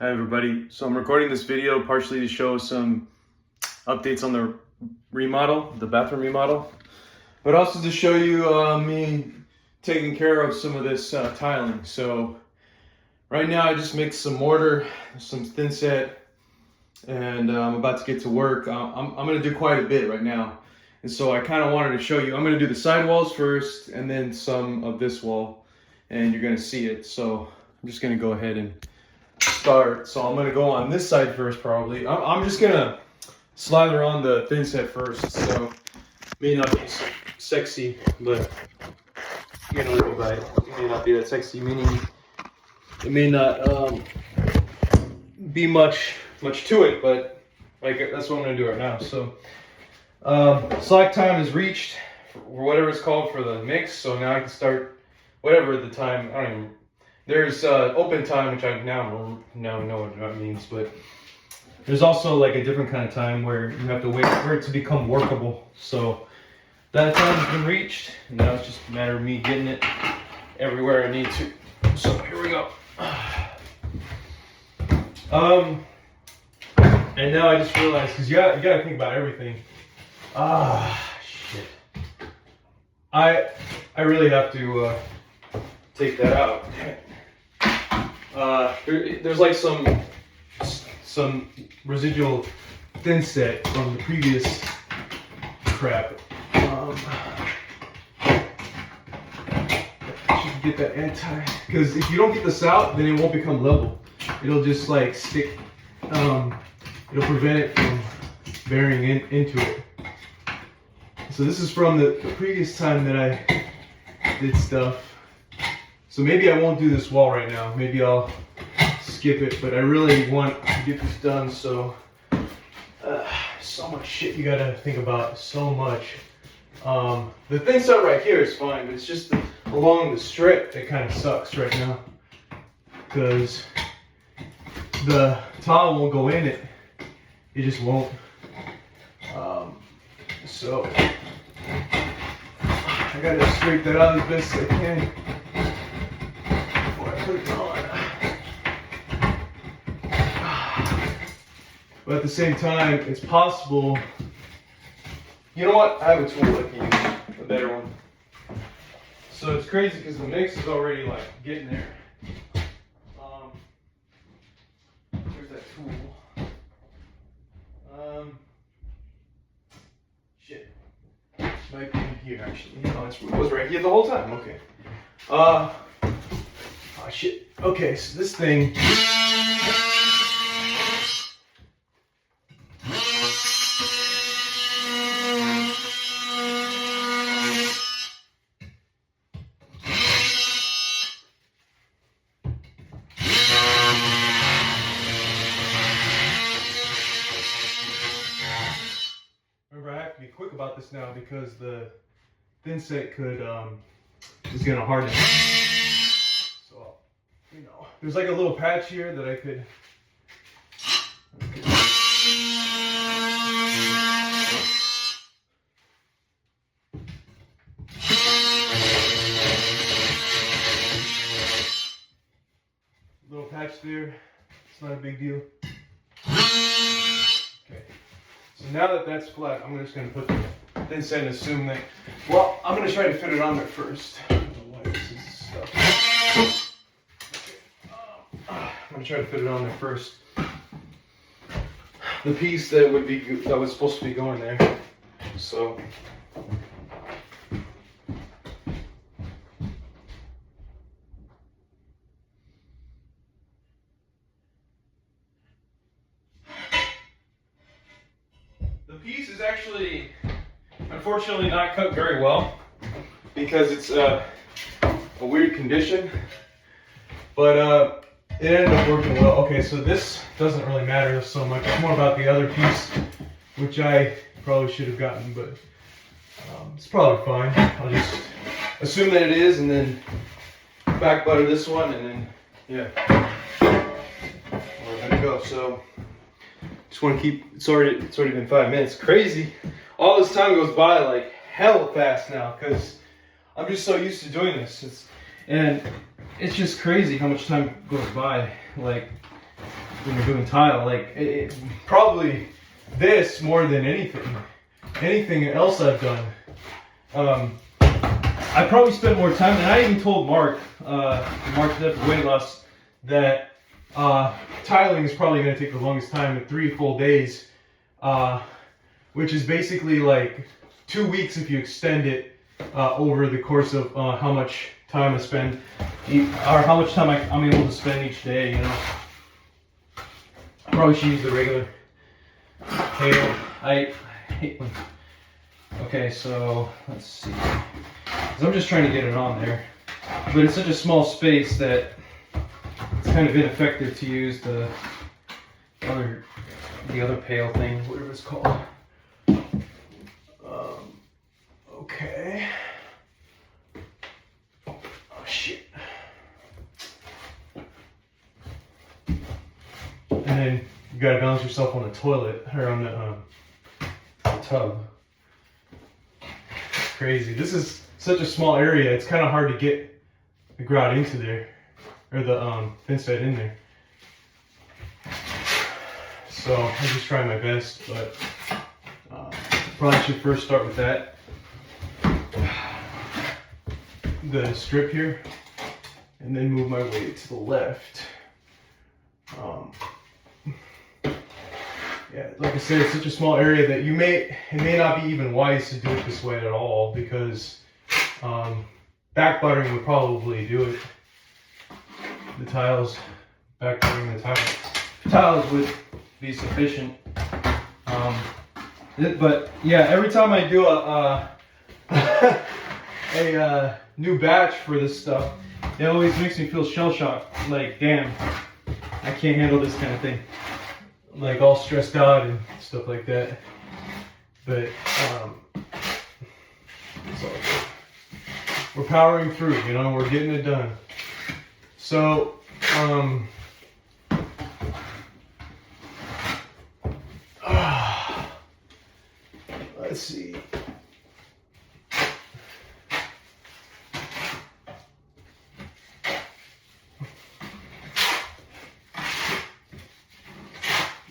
Hi everybody. So I'm recording this video partially to show some updates on the remodel, the bathroom remodel, but also to show you me taking care of some of this tiling. So right now I just mixed some mortar, some thin set, and I'm about to get to work. I'm going to do quite a bit right now. And so I kind of wanted to show you, I'm going to do the side walls first and then some of this wall, and you're going to see it. So I'm just going to go ahead and start. So I'm gonna go on this side first probably. I'm just gonna slather on the thin set first, so it may not be sexy, but you're gonna live by it. It may not be that sexy, meaning it may not be much to it, but like that's what I'm gonna do right now. So slack time is reached for whatever it's called for the mix, so now I can start whatever the time, I don't even. There's open time, which I now know what that means, but there's also like a different kind of time where you have to wait for it to become workable. So that time has been reached, and now it's just a matter of me getting it everywhere I need to. So here we go. And now I just realized, because you gotta think about everything. Shit. I really have to take that out. There's like some residual thin set from the previous crap. Should get that anti, because if you don't get this out, then it won't become level. It'll just like stick. It'll prevent it from bearing into it. So this is from the previous time that I did stuff. So maybe I won't do this wall right now. Maybe I'll skip it, but I really want to get this done. So, so much shit you gotta think about. So much. The thin set right here is fine, but it's just along the strip that kind of sucks right now, because the tile won't go in it. It just won't. So I gotta scrape that out as best as I can. But at the same time, it's possible. You know what? I have a tool I can use, a better one. So it's crazy because the mix is already like getting there. Here's that tool. Shit. Might be in here actually. No, it was right here the whole time. Okay. Oh shit. Okay, so this thing. Remember, I have to be quick about this now because the thin set is gonna harden. So, you know, there's like a little patch here that I could. Little patch there. It's not a big deal. Okay. So now that that's flat, I'm just going to put the thin set and assume that, well, I'm going to try to fit it on there first. I'm going to try to fit it on there first. The piece that was supposed to be going there. So. The piece is actually, unfortunately, not cut very well because it's a weird condition, but it ended up working well. Okay, so this doesn't really matter so much. It's more about the other piece, which I probably should have gotten, but it's probably fine. I'll just assume that it is, and then back butter this one, and then yeah, we're gonna go. So. Just want to keep, it's already been 5 minutes. Crazy. All this time goes by like hell fast now because I'm just so used to doing this. And it's just crazy how much time goes by. Like, when you're doing tile. Like probably this more than anything else I've done. I probably spent more time, and I even told Mark that for weight loss, that tiling is probably going to take the longest time, 3 full days, which is basically like 2 weeks if you extend it over the course of how much time I spend, or how much time I'm able to spend each day, you know. I probably should use the regular pail. I hate when... Okay, so let's see. 'Cause I'm just trying to get it on there, but it's such a small space that it's kind of ineffective to use the other pail thing, whatever it's called. Okay. Oh shit. And then you gotta balance yourself on the toilet or on the tub. It's crazy. This is such a small area. It's kind of hard to get the grout into there, or the fence bed in there. So I'm just trying my best, but probably should first start with that. The strip here, and then move my weight to the left. Yeah, like I said, it's such a small area that it may not be even wise to do it this way at all, because back buttering would probably do it. Back buttering the tiles would be sufficient. But yeah, every time I do a new batch for this stuff, it always makes me feel shell-shocked. Like, damn, I can't handle this kind of thing. Like, all stressed out and stuff like that. But it's all good. We're powering through, you know, we're getting it done. So, let's see.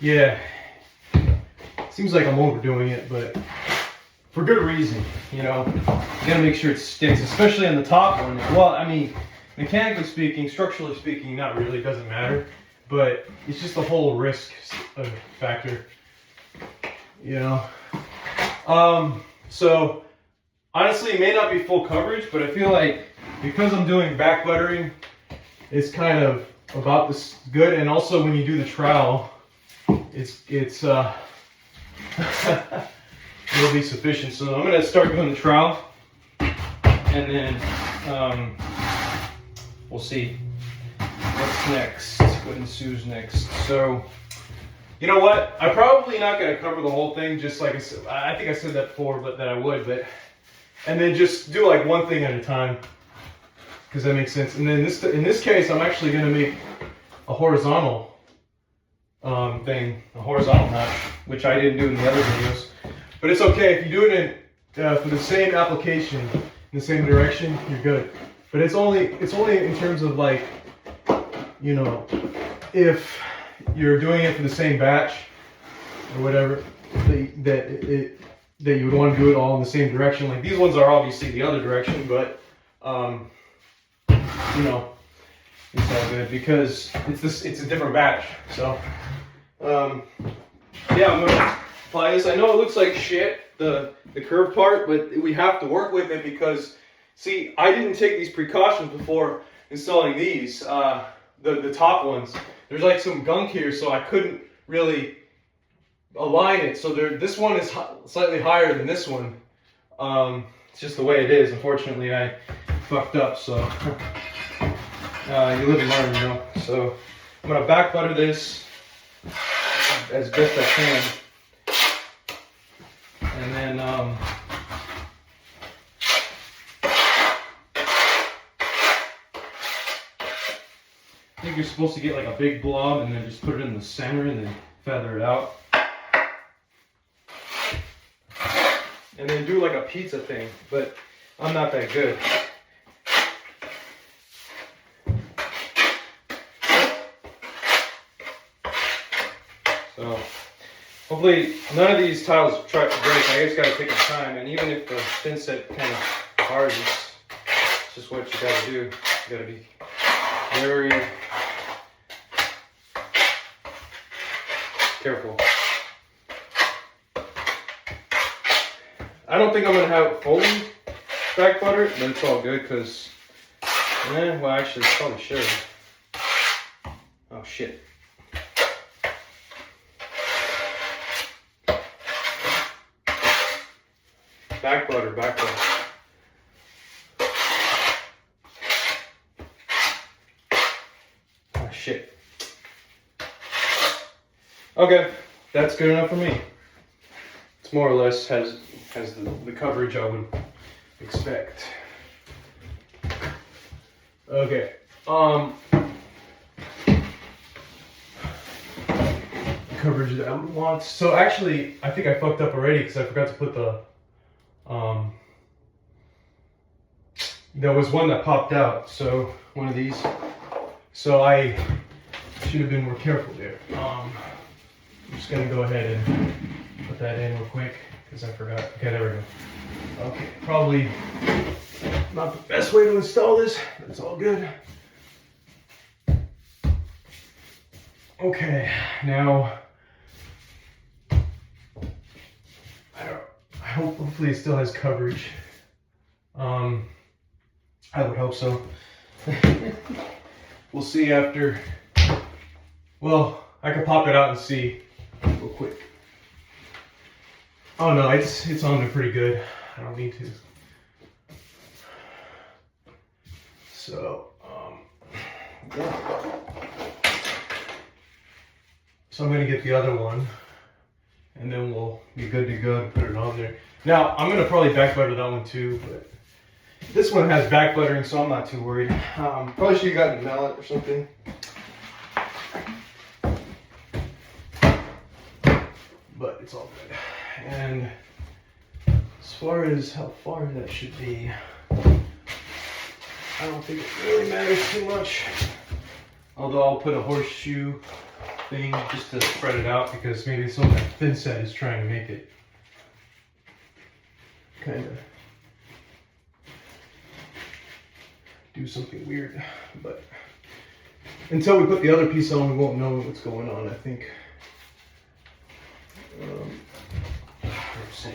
Yeah, seems like I'm overdoing it, but for good reason, you know. You gotta make sure it sticks, especially on the top one. Well, I mean, mechanically speaking, structurally speaking, not really, doesn't matter. But it's just the whole risk factor, you know. So honestly, it may not be full coverage, but I feel like because I'm doing back buttering, it's kind of about this good. And also when you do the trowel, it'll be sufficient. So I'm gonna start doing the trowel, and then we'll see what's next, what ensues next. So, you know what? I'm probably not gonna cover the whole thing, just like I said. I think I said that before, but that I would. And then just do like one thing at a time, because that makes sense. And then in this case, I'm actually gonna make a horizontal a horizontal notch, which I didn't do in the other videos. But it's okay if you do it for the same application in the same direction, you're good. But it's only in terms of, like, you know, if you're doing it for the same batch or whatever, that you would want to do it all in the same direction. Like, these ones are obviously the other direction, but you know, it's all good because it's a different batch. So yeah, I'm gonna apply this. I know it looks like shit, the curved part, but we have to work with it because, see, I didn't take these precautions before installing these, the top ones. There's like some gunk here, so I couldn't really align it. So this one is slightly higher than this one. It's just the way it is. Unfortunately, I fucked up, so you live and learn, you know. So I'm gonna back butter this as best I can, and then I think you're supposed to get like a big blob and then just put it in the center and then feather it out. And then do like a pizza thing, but I'm not that good. So hopefully none of these tiles break. I just gotta take my time, and even if the thin set kind of hard, it's just what you gotta do. You gotta be very careful. I don't think I'm gonna have it fully back buttered, but it's all good because, well, actually, it probably should. Oh shit. Back butter, back butter. Oh shit. Okay, that's good enough for me. It's more or less has the coverage I would expect. Okay. Coverage that I would want. So actually, I think I fucked up already because I forgot to put the there was one that popped out, so one of these. So I should have been more careful there. I'm just gonna go ahead and put that in real quick because I forgot. Okay, there we go. Okay, probably not the best way to install this, but it's all good. Okay, now hopefully it still has coverage. I would hope so. We'll see after. Well, I can pop it out and see real quick. Oh no, it's on there pretty good. I don't need to. So, so I'm gonna get the other one, and then we'll be good to go to put it on there. Now, I'm gonna probably back butter that one too, but this one has back buttering, so I'm not too worried. Probably should have gotten a mallet or something. But it's all good. And as far as how far that should be, I don't think it really matters too much. Although I'll put a horseshoe thing just to spread it out because maybe some of that thin set is trying to make it kind of do something weird. But until we put the other piece on, we won't know what's going on, I think.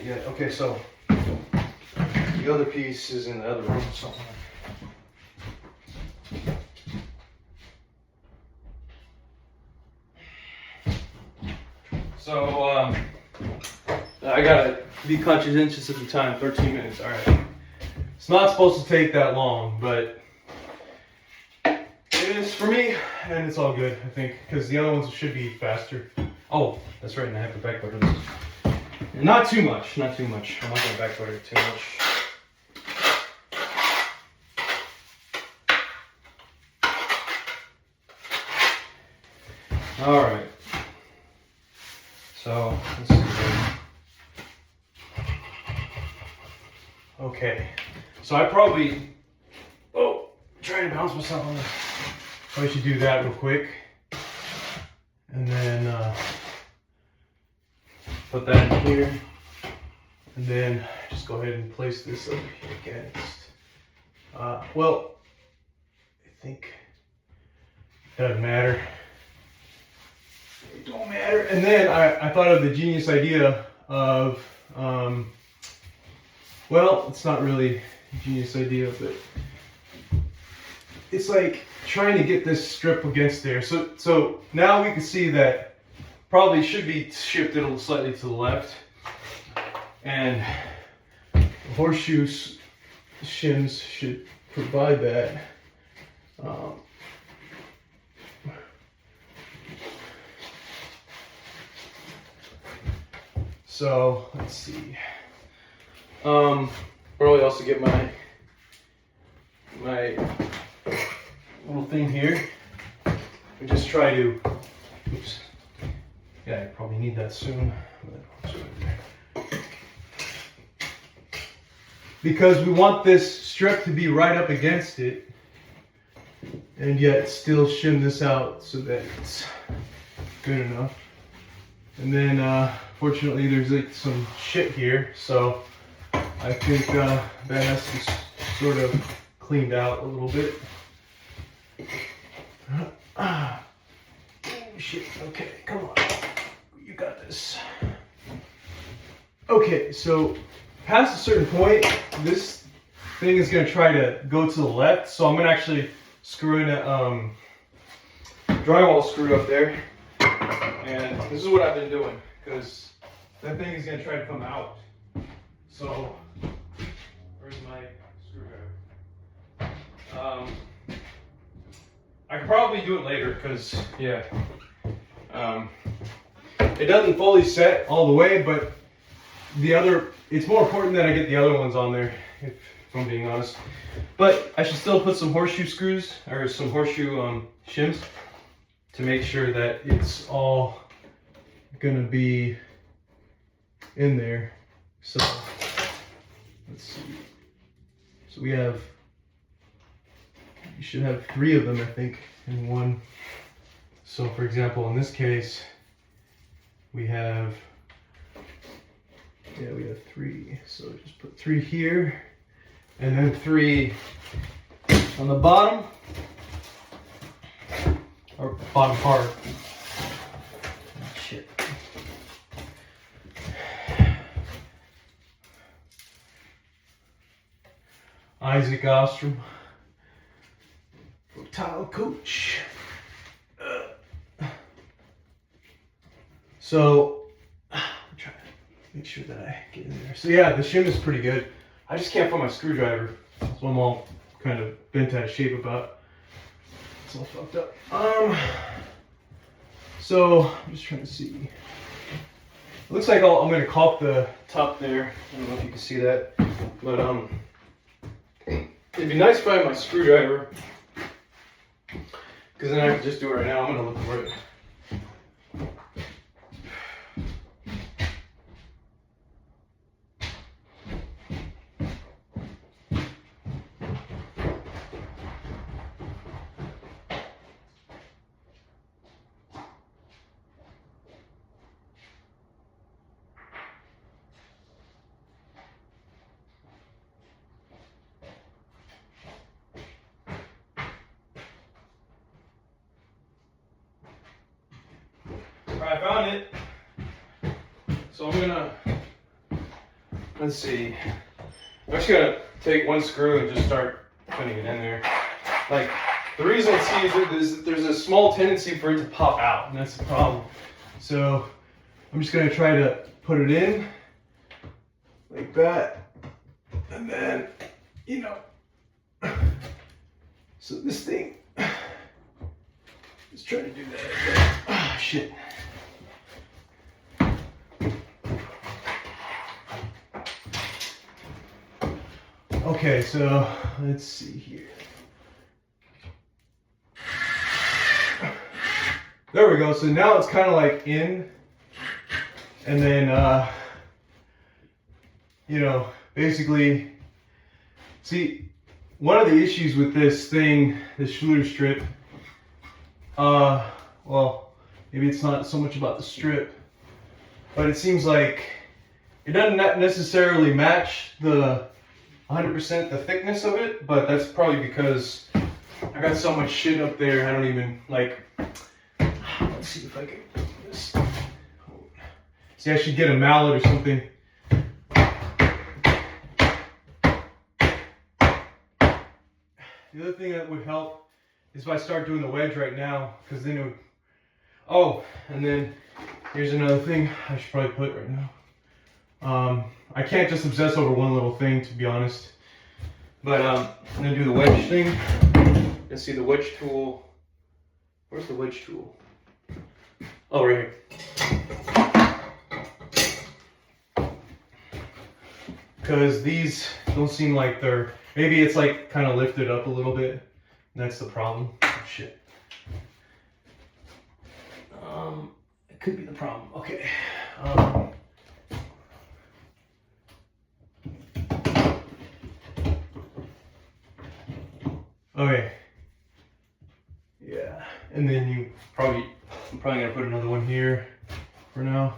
Yet. Okay, so the other piece is in the other room somewhere. So I gotta be conscientious of the time. 13 minutes. All right. It's not supposed to take that long, but it is for me, and it's all good, I think, because the other ones should be faster. Oh, that's right, and I have to back butter this. Not too much, not too much. I'm not gonna back butter too much. All right. So this is good. Okay. So I probably trying to bounce myself on this. Probably should do that real quick, and then put that in here, and then just go ahead and place this up here against. Well, I think it doesn't matter. It don't matter. And then I thought of the genius idea of, well, it's not really a genius idea, but it's like trying to get this strip against there. So now we can see that probably should be shifted slightly to the left, and the horseshoe shims should provide that. So let's see. Probably also get my little thing here. We just try to. Oops. Yeah, I probably need that soon. Because we want this strip to be right up against it, and yet still shim this out so that it's good enough. And then fortunately there's like some shit here, so I think that has to be sort of cleaned out a little bit. Oh shit, okay, come on, you got this. Okay, so past a certain point, this thing is going to try to go to the left, so I'm going to actually screw in a drywall screw up there. And this is what I've been doing, because that thing is going to try to come out. So, where's my screwdriver? I could probably do it later, because, yeah, it doesn't fully set all the way, but it's more important that I get the other ones on there, if I'm being honest. But I should still put some horseshoe screws, or some horseshoe shims, to make sure that it's all gonna be in there. So let's see. So you should have 3 of them, I think, in one. So for example, in this case, we have 3. So just put 3 here, and then 3 on the bottom, or bottom part. Oh, shit. Isaac Ostrom, tile coach. So I'm trying to make sure that I get in there. So yeah, the shim is pretty good. I just can't find my screwdriver, so I'm all kind of bent out of shape about. It's all fucked up. So I'm just trying to see. It looks like I'm gonna caulk the top there. I don't know if you can see that, but it'd be nice if I had my screwdriver, because then I can just do it right now. I'm gonna look for it. I found it. So I'm gonna, let's see. I'm just gonna take one screw and just start putting it in there. Like, the reason I see is that there's a small tendency for it to pop out, and that's the problem. So I'm just gonna try to put it in like that, and then, you know, so this thing is trying to do that. Ah, shit. Okay, so let's see here. There we go. So now it's kind of like in, and then, you know, basically, see, one of the issues with this thing, this Schluter strip, well, maybe it's not so much about the strip, but it seems like it doesn't necessarily match the 100% the thickness of it, but that's probably because I got so much shit up there. I don't even like. Let's see if I can do this. See, I should get a mallet or something. The other thing that would help is if I start doing the wedge right now, because then it would. Oh, and then here's another thing I should probably put right now. I can't just obsess over one little thing, to be honest. But I'm gonna do the wedge thing. Let's see the wedge tool. Where's the wedge tool? Oh, right here. Because these don't seem like they're. Maybe it's like kind of lifted up a little bit. That's the problem. Oh, shit. It could be the problem. Okay. Okay. Yeah, and then I'm probably gonna put another one here. for now.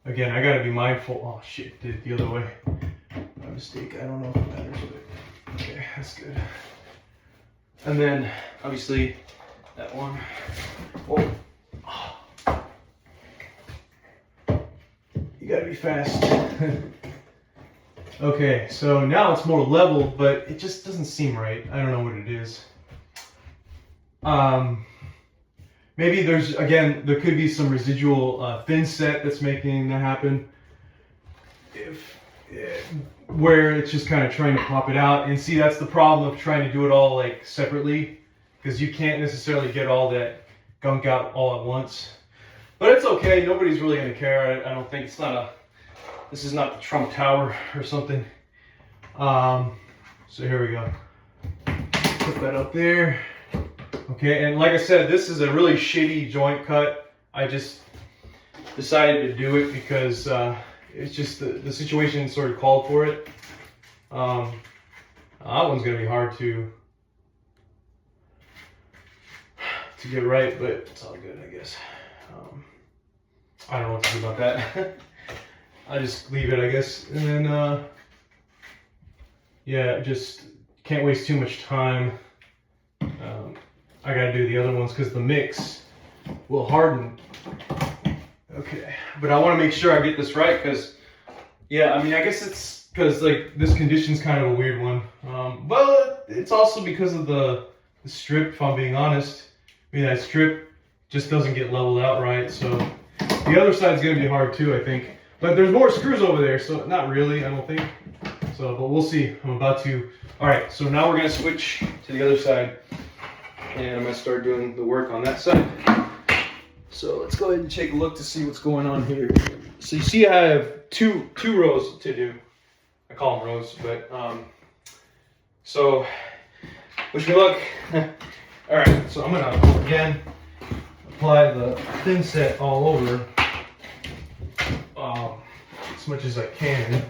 Again, I gotta be mindful. Oh shit, did it the other way. My mistake. I don't know if it matters, but okay, that's good. And then obviously that one. Oh. You gotta be fast. Okay, so now it's more level, but it just doesn't seem right. I don't know what it is. Maybe there could be some residual thin set that's making that happen. Where it's just kind of trying to pop it out. And see, that's the problem of trying to do it all like separately, because you can't necessarily get all that gunk out all at once. But it's okay. Nobody's really gonna care. I don't think this is not the Trump Tower or something. So here we go. Put that up there. Okay, and like I said, this is a really shitty joint cut. I just decided to do it because it's just the situation sort of called for it. That one's gonna be hard to get right, but it's all good, I guess. I don't know what to do about that. I just leave it, I guess. And then, yeah, just can't waste too much time. I gotta do the other ones because the mix will harden. Okay, but I want to make sure I get this right because, yeah, I mean, I guess it's because like this condition's kind of a weird one. But it's also because of the strip, if I'm being honest. I mean, that strip just doesn't get leveled out right, so the other side's gonna be hard too, I think. But there's more screws over there, so not really, I don't think. So, but we'll see. I'm about to. All right, so now we're gonna switch to the other side, and I'm gonna start doing the work on that side. So let's go ahead and take a look to see what's going on here. So you see, I have two rows to do. I call them rows, but so wish me luck. All right, so I'm gonna again apply the thin set all over as much as I can.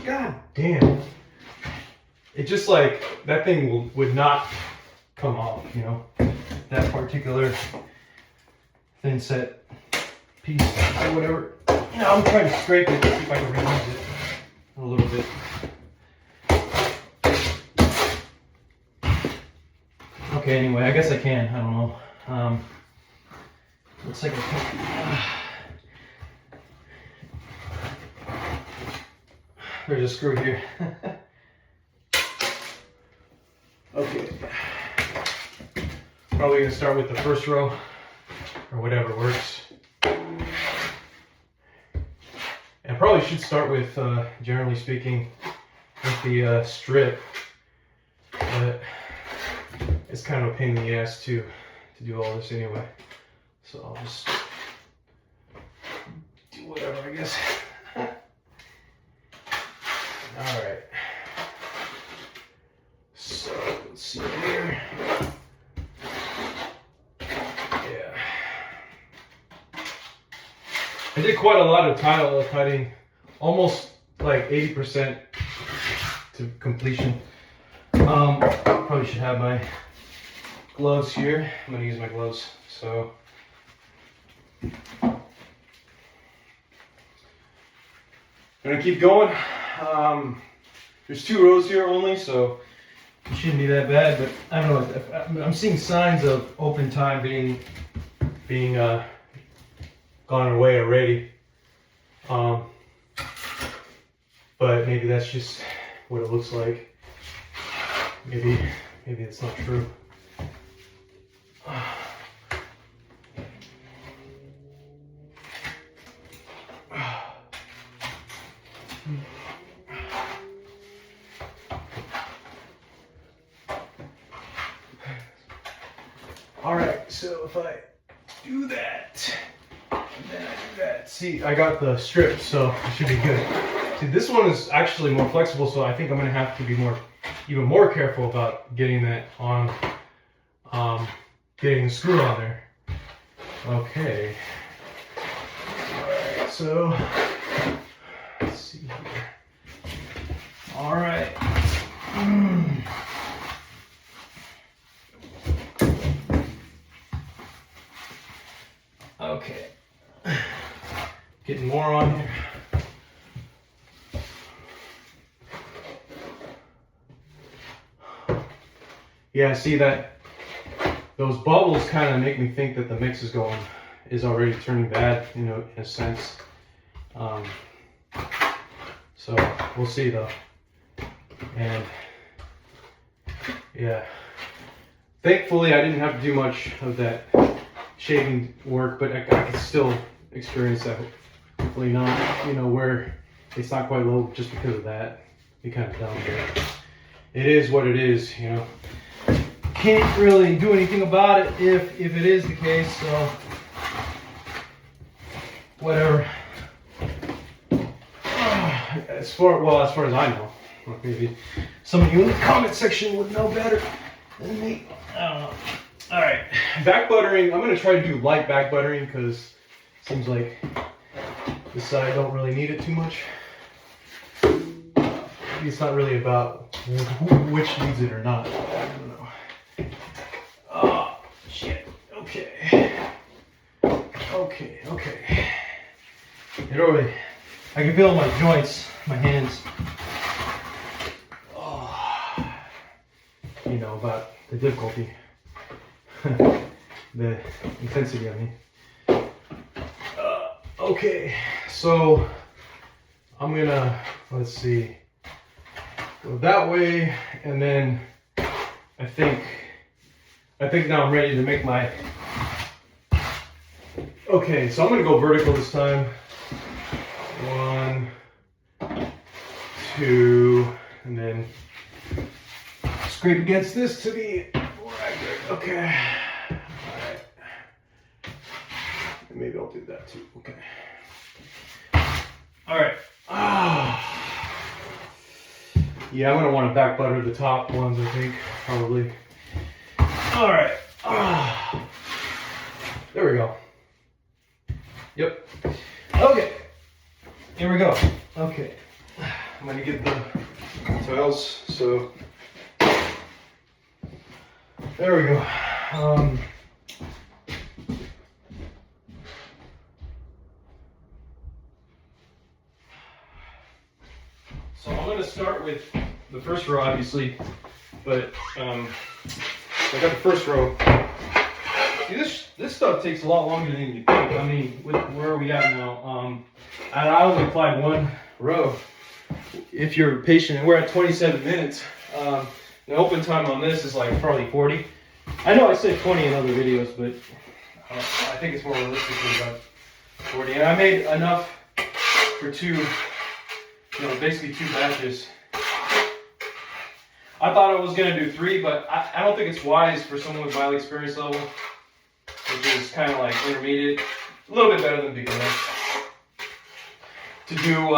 God damn, it just like that thing would not come off, you know, that particular thin set piece or whatever. Now I'm trying to scrape it to see if I can reuse it a little bit. Okay, anyway, I guess I can. I don't know. Looks like I can. There's a screw here. Okay. Probably gonna start with the first row or whatever works. And probably should start with, generally speaking, with the strip. But it's kind of a pain in the ass to do all this anyway. So I'll just do whatever, I guess. All right. So let's see here. Yeah. I did quite a lot of tile cutting, almost like 80% to completion. Probably should have my gloves here. I'm gonna use my gloves. So I'm gonna keep going. There's 2 rows here only, so it shouldn't be that bad. But I don't know. I'm seeing signs of open time being gone away already. But maybe that's just what it looks like. Maybe it's not true. All right, so if I do that, and then I do that, see, I got the strip, so it should be good. See, this one is actually more flexible, so I think I'm gonna have to be even more careful about getting that on, getting the screw on there. Okay. All right, so let's see here. All right. Getting more on here. Yeah, see that those bubbles kind of make me think that the mix is already turning bad, you know, in a sense. So we'll see though. And yeah, thankfully I didn't have to do much of that shaving work, but I could still experience that. Hopefully not, you know, where it's not quite low just because of that. Be kind of dumb, but it is what it is, you know. Can't really do anything about it if it is the case, so whatever. As far as I know, maybe some of you in the comment section would know better than me. I don't know. All right, back buttering. I'm gonna try to do light back buttering because it seems like this side don't really need it too much. It's not really about which needs it or not. I don't know. Oh, shit. Okay. It already, I can feel my joints, my hands. Oh, you know, about the difficulty, the intensity, I mean. Okay, so I'm gonna, let's see, go that way, and then I think now I'm ready to make my, okay, so I'm gonna go vertical this time. 1, 2, and then scrape against this to be right there. Okay, all right, and maybe I'll do that too. Okay, all right. Yeah, I'm gonna want to back butter the top ones, I think, probably. All right. There we go. Yep. Okay. Here we go. Okay. I'm gonna get the tiles. So there we go. So I'm gonna start with the first row, obviously, but I got the first row. See, this stuff takes a lot longer than you think. I mean, where are we at now? And I only applied one row. If you're patient, and we're at 27 minutes. The open time on this is like probably 40. I know I said 20 in other videos, but I think it's more realistically about 40. And I made enough for basically two batches. I thought I was gonna do 3, but I don't think it's wise for someone with my experience level, which is kind of like intermediate, a little bit better than beginner, to do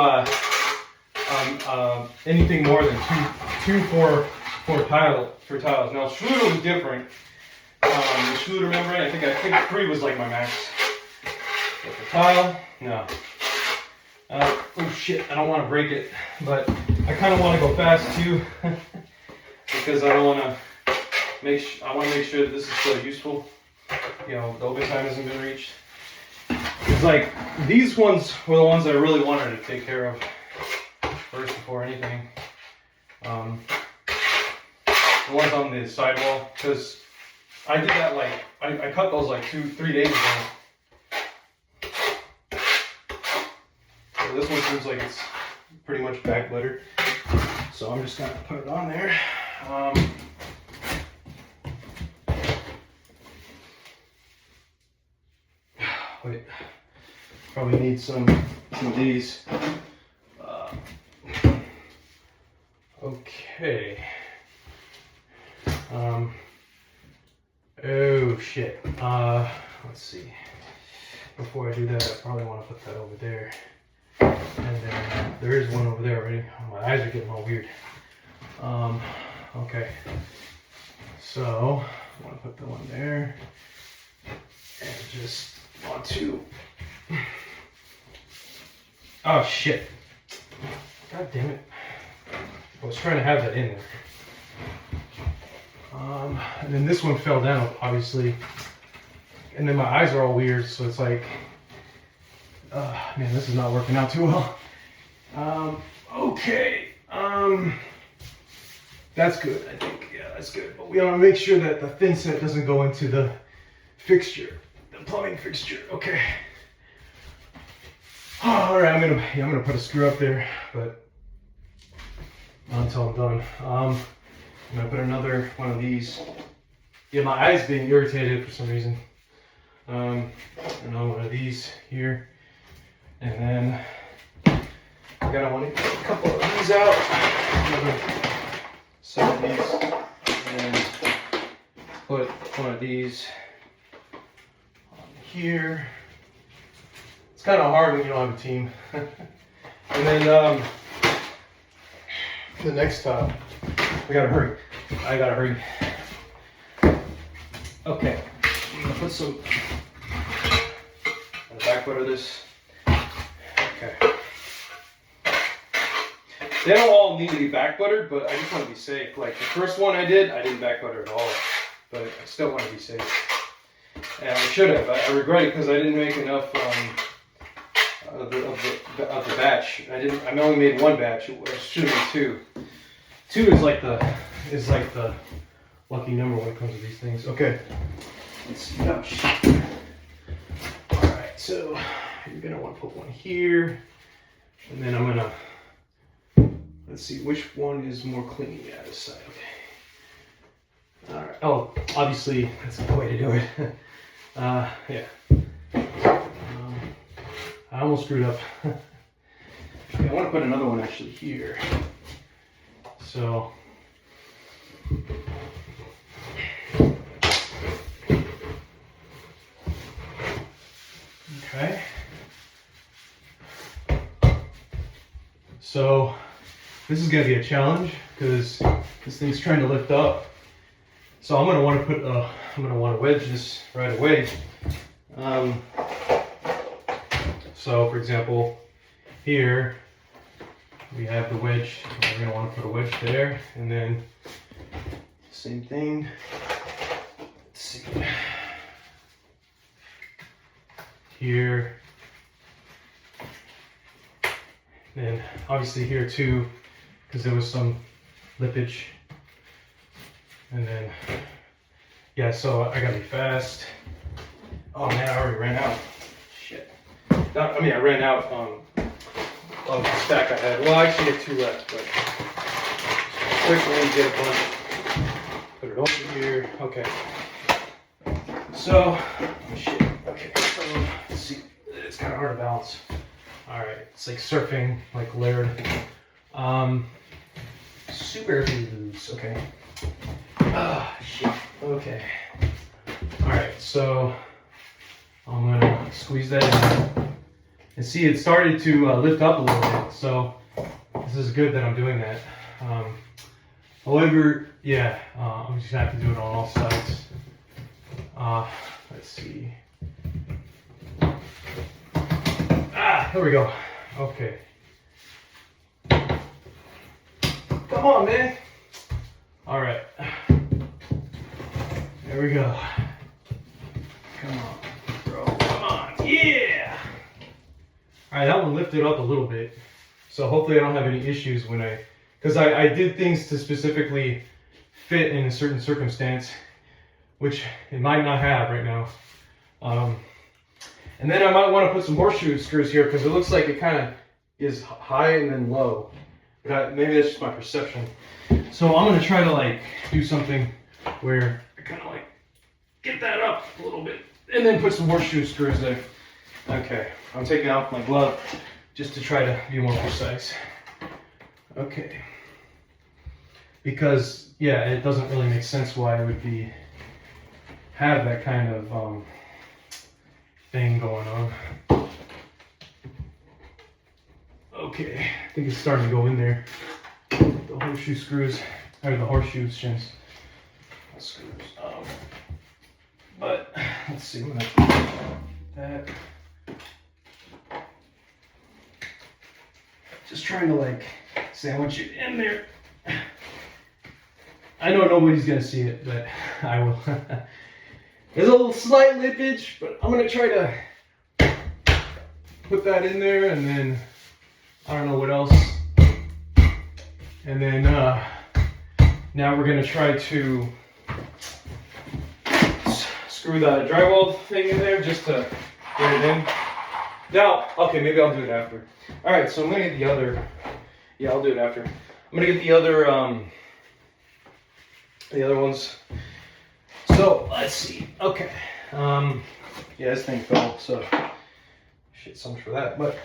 anything more than two for tiles. Now Schluter was different. The Schluter membrane, I think 3 was like my max. But for tile, no. Oh shit, I don't want to break it, but I kind of want to go fast too, because I want to make sure that this is still useful. You know, the open time hasn't been reached. It's like these ones were the ones that I really wanted to take care of first before anything. The ones on the sidewall, because I did that I cut those like 2-3 days ago. So this one seems like it's pretty much back buttered. So I'm just gonna put it on there. Wait, probably need some of these. Okay. Oh shit. Let's see. Before I do that, I probably want to put that over there. And then there is one over there already. Oh, my eyes are getting all weird. Okay. So I want to put the one there, and just want to. Oh shit! God damn it! I was trying to have that in there. And then this one fell down, obviously. And then my eyes are all weird, so it's like Man, this is not working out too well. Okay. That's good, I think. Yeah, that's good. But we want to make sure that the thin set doesn't go into the fixture, the plumbing fixture. Okay. All right, I'm gonna put a screw up there, but not until I'm done. I'm gonna put another one of these. Yeah, my eye's being irritated for some reason. Another one of these here, and then I want to get a couple of these out. Another set of these, and put one of these on here. It's kind of hard when you don't have a team. And then the next top, we gotta hurry. I gotta hurry. Okay, I'm gonna put some on the back foot of this. Okay. They don't all need to be back buttered, but I just want to be safe. Like the first one I didn't back butter at all, but I still want to be safe. And I should have. I regret it because I didn't make enough of the batch. I only made one batch. It should have been two. Two is like the lucky number when it comes to these things. Okay. Let's see. Oh shit. All right. So you're gonna want to put one here, and then I'm gonna. Let's see, which one is more clean? Yeah, this side, okay. All right, oh, obviously, that's the way to do it. Yeah. I almost screwed up. Okay, I want to put another one actually here. So. Okay. So. This is going to be a challenge because this thing's trying to lift up. So I'm going to want to wedge this right away. So for example, here we have the wedge. We're going to want to put a wedge there, and then same thing. Let's see. Here. And obviously here too, because there was some lippage. And then, yeah, so I gotta be fast. Oh man, I already ran out. Shit. I ran out of the stack I had. Well, I actually had two left, but quickly get a bunch. Put it over here. Okay. So, oh shit. Okay, so let's see. It's kind of hard to balance. All right, it's like surfing, like layered. Super loose. Okay. Ah, shit. Okay. All right, so I'm gonna squeeze that in, and see it started to lift up a little bit. So this is good that I'm doing that. However, yeah, I'm just gonna have to do it on all sides. Let's see. Here we go. Okay. Come on, man. All right. There we go. Come on, bro. Come on. Yeah. All right, that one lifted up a little bit. So hopefully I don't have any issues when because I did things to specifically fit in a certain circumstance, which it might not have right now. And then I might want to put some horseshoe screws here because it looks like it kind of is high and then low. But maybe that's just my perception. So I'm going to try to like do something where I kind of like get that up a little bit and then put some horseshoe screws there. Okay, I'm taking off my glove just to try to be more precise. Okay. Because, yeah, it doesn't really make sense why it would have that kind of thing going on. Okay, I think it's starting to go in there. The horseshoe screws, or the horseshoe shins. Screws. But let's see, I'm gonna do that. Just trying to like sandwich it in there. I know nobody's gonna see it, but I will. There's a little slight lippage, but I'm gonna try to put that in there, and then I don't know what else. And then now we're gonna try to screw the drywall thing in there just to get it in. Now, okay, maybe I'll do it after. All right, so I'm gonna get the other. Yeah, I'll do it after. I'm gonna get the other ones. So let's see. Okay. Yeah, this thing fell. So shit, so much for that. But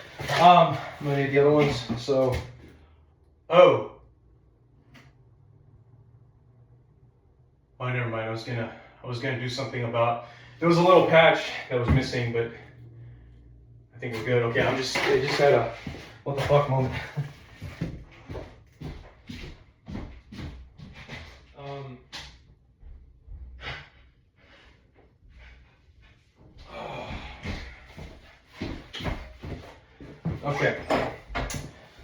I'm gonna get the other ones. So oh, never mind. I was gonna do something about. There was a little patch that was missing, but I think we're good. Okay, I just had a what the fuck moment. Okay,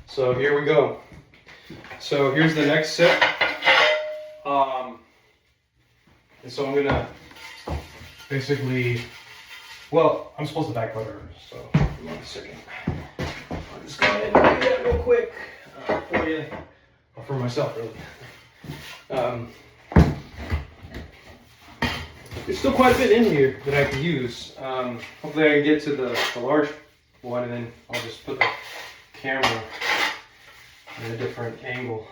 so here we go. So here's the next set. And so I'm gonna basically, well, I'm supposed to back butter, so give me 1 second. I'll just go ahead and do that real quick for you, or for myself, really. There's still quite a bit in here that I can use. Hopefully I can get to the large one, and then I'll just put the camera in a different angle.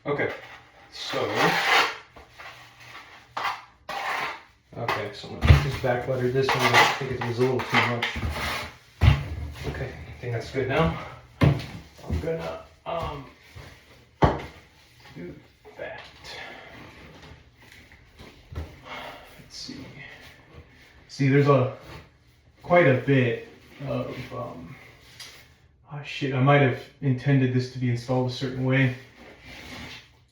Okay, so I'm gonna just back butter this one. I think it was a little too much. Okay, I think that's good now. I'm gonna do that. Let's see. See, there's quite a bit of oh shit, I might have intended this to be installed a certain way,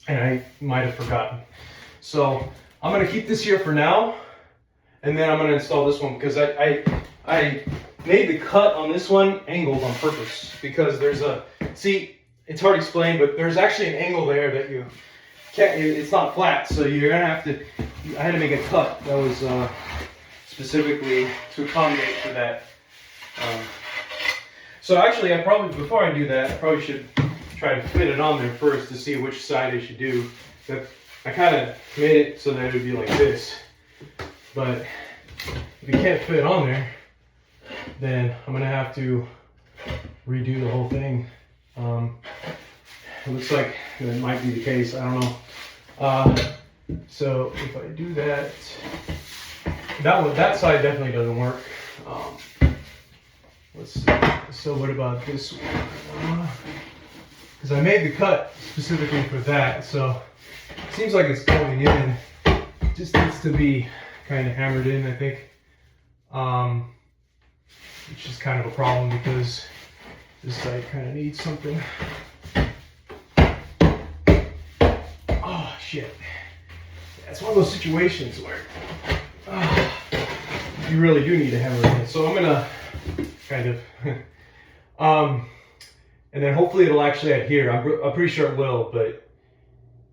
and I might have forgotten. So I'm gonna keep this here for now, and then I'm gonna install this one, because I made the cut on this one angled on purpose, because there's it's hard to explain, but there's actually an angle there that you can't, it's not flat, so you're gonna have to, I had to make a cut that was specifically to accommodate for that. So actually, before I do that, I probably should try to fit it on there first to see which side I should do. But I kind of made it so that it would be like this. But if it can't fit on there, then I'm gonna have to redo the whole thing. It looks like that might be the case. I don't know. So if I do that, that side definitely doesn't work. Let's see. So what about this one? Because I made the cut specifically for that, so it seems like it's going in. It just needs to be kind of hammered in, I think. Which is kind of a problem because this side kind of needs something. Oh shit! Yeah, it's one of those situations where you really do need to hammer it in. So I'm gonna kind of, and then hopefully it'll actually adhere. I'm pretty sure it will, but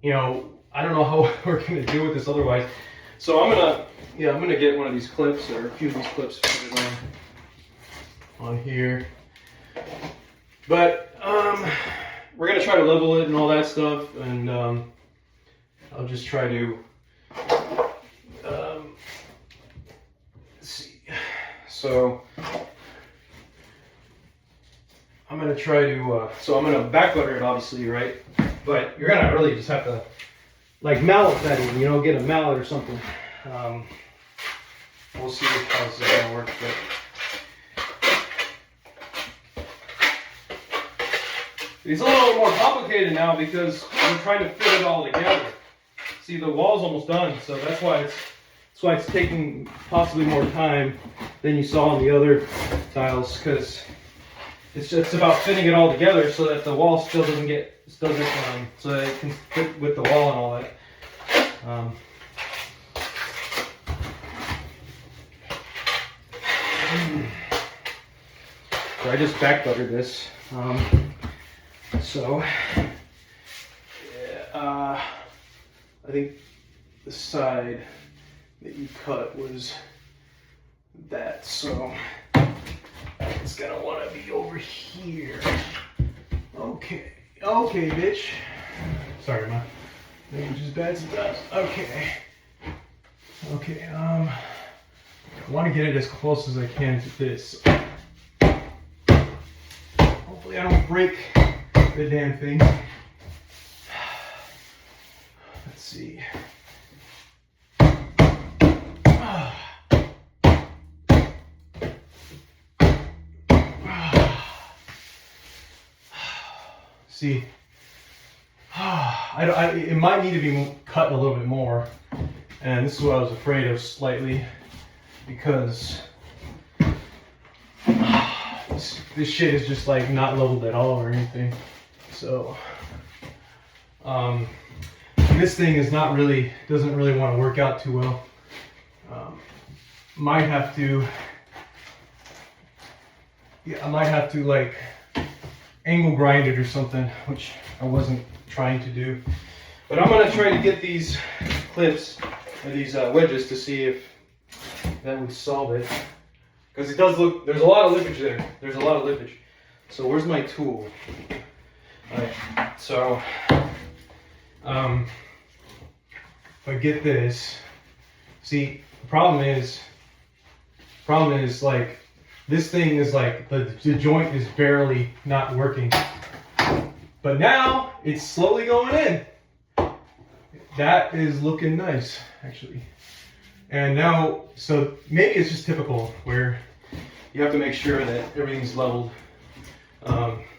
you know, I don't know how we're gonna do with this otherwise. So I'm gonna get one of these clips, or a few of these clips, put it on here. But we're gonna try to level it and all that stuff, and I'll just try to let's see. So I'm gonna try to so I'm gonna back butter it, obviously, right? But you're gonna really just have to like mallet that in, you know, get a mallet or something. We'll see how this is gonna work. But it's a little more complicated now because we're trying to fit it all together. See, the wall's almost done, so that's why it's taking possibly more time than you saw on the other tiles, because it's just about fitting it all together so that the wall still doesn't so that it can fit with the wall and all that. So I just back buttered this. So I think the side that you cut was that. So it's gonna want to be over here. Okay, okay, bitch. Sorry, ma. Maybe just bad stuff. Okay. Okay. I want to get it as close as I can to this. Hopefully, I don't break the damn thing. Let's see. See, it might need to be cut a little bit more, and this is what I was afraid of slightly, because this shit is just like not leveled at all or anything. So, this thing is not really, doesn't really want to work out too well. Might have to, yeah, I might have to like angle grind it or something, which I wasn't trying to do. But I'm gonna try to get these clips or these wedges to see if that would solve it. Because it does look, there's a lot of lippage there. There's a lot of lippage. So where's my tool? Alright, so if I get this, see, the problem is like, this thing is like, the joint is barely not working. But now, it's slowly going in. That is looking nice, actually. And now, so maybe it's just typical where you have to make sure that everything's leveled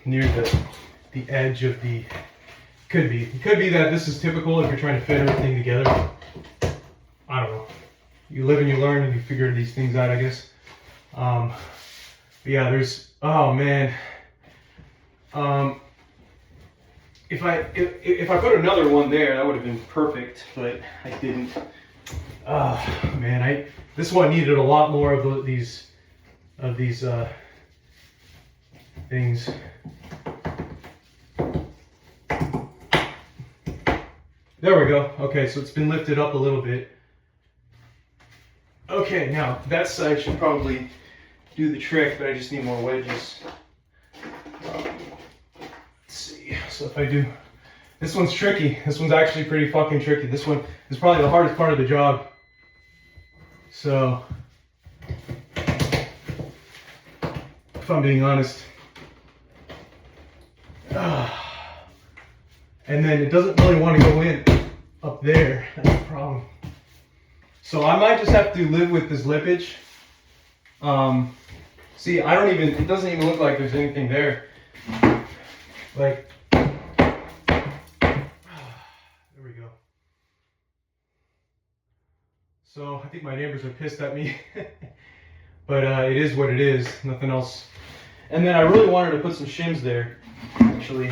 near the edge of the, it could be that this is typical if you're trying to fit everything together. I don't know. You live and you learn and you figure these things out, I guess. But yeah, there's, oh man. If I put another one there, that would have been perfect, but I didn't. Man, this one needed a lot more of these things. There we go. Okay, so it's been lifted up a little bit. Okay, now that side should probably do the trick, but I just need more wedges. Let's see. So if I do, this one's tricky. This one's actually pretty fucking tricky. This one is probably the hardest part of the job. So, if I'm being honest. And then it doesn't really want to go in up there. That's the problem. So I might just have to live with this lippage. See, it doesn't even look like there's anything there. Like, there we go. So I think my neighbors are pissed at me. But it is what it is, nothing else. And then I really wanted to put some shims there, actually.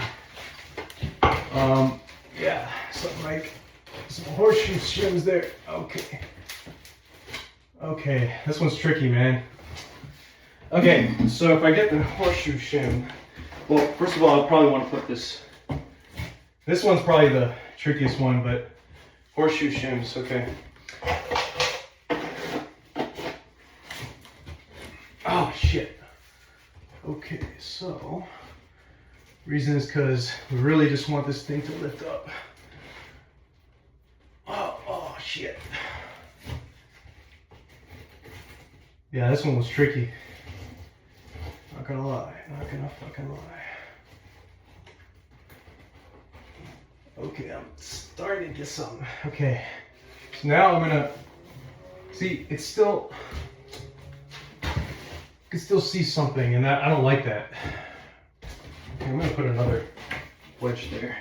Yeah, something like some horseshoe shims there. Okay. Okay, this one's tricky, man. Okay, so if I get the horseshoe shim, well, first of all, I'll probably want to put this. This one's probably the trickiest one, but horseshoe shims, okay. Oh, shit. Okay, so, reason is because we really just want this thing to lift up. Oh, shit. Yeah, this one was tricky. Not gonna lie, not gonna fucking lie. Okay, I'm starting to get something. Okay, so now I'm gonna, see, it's still, you can still see something, and I don't like that. Okay, I'm gonna put another wedge there.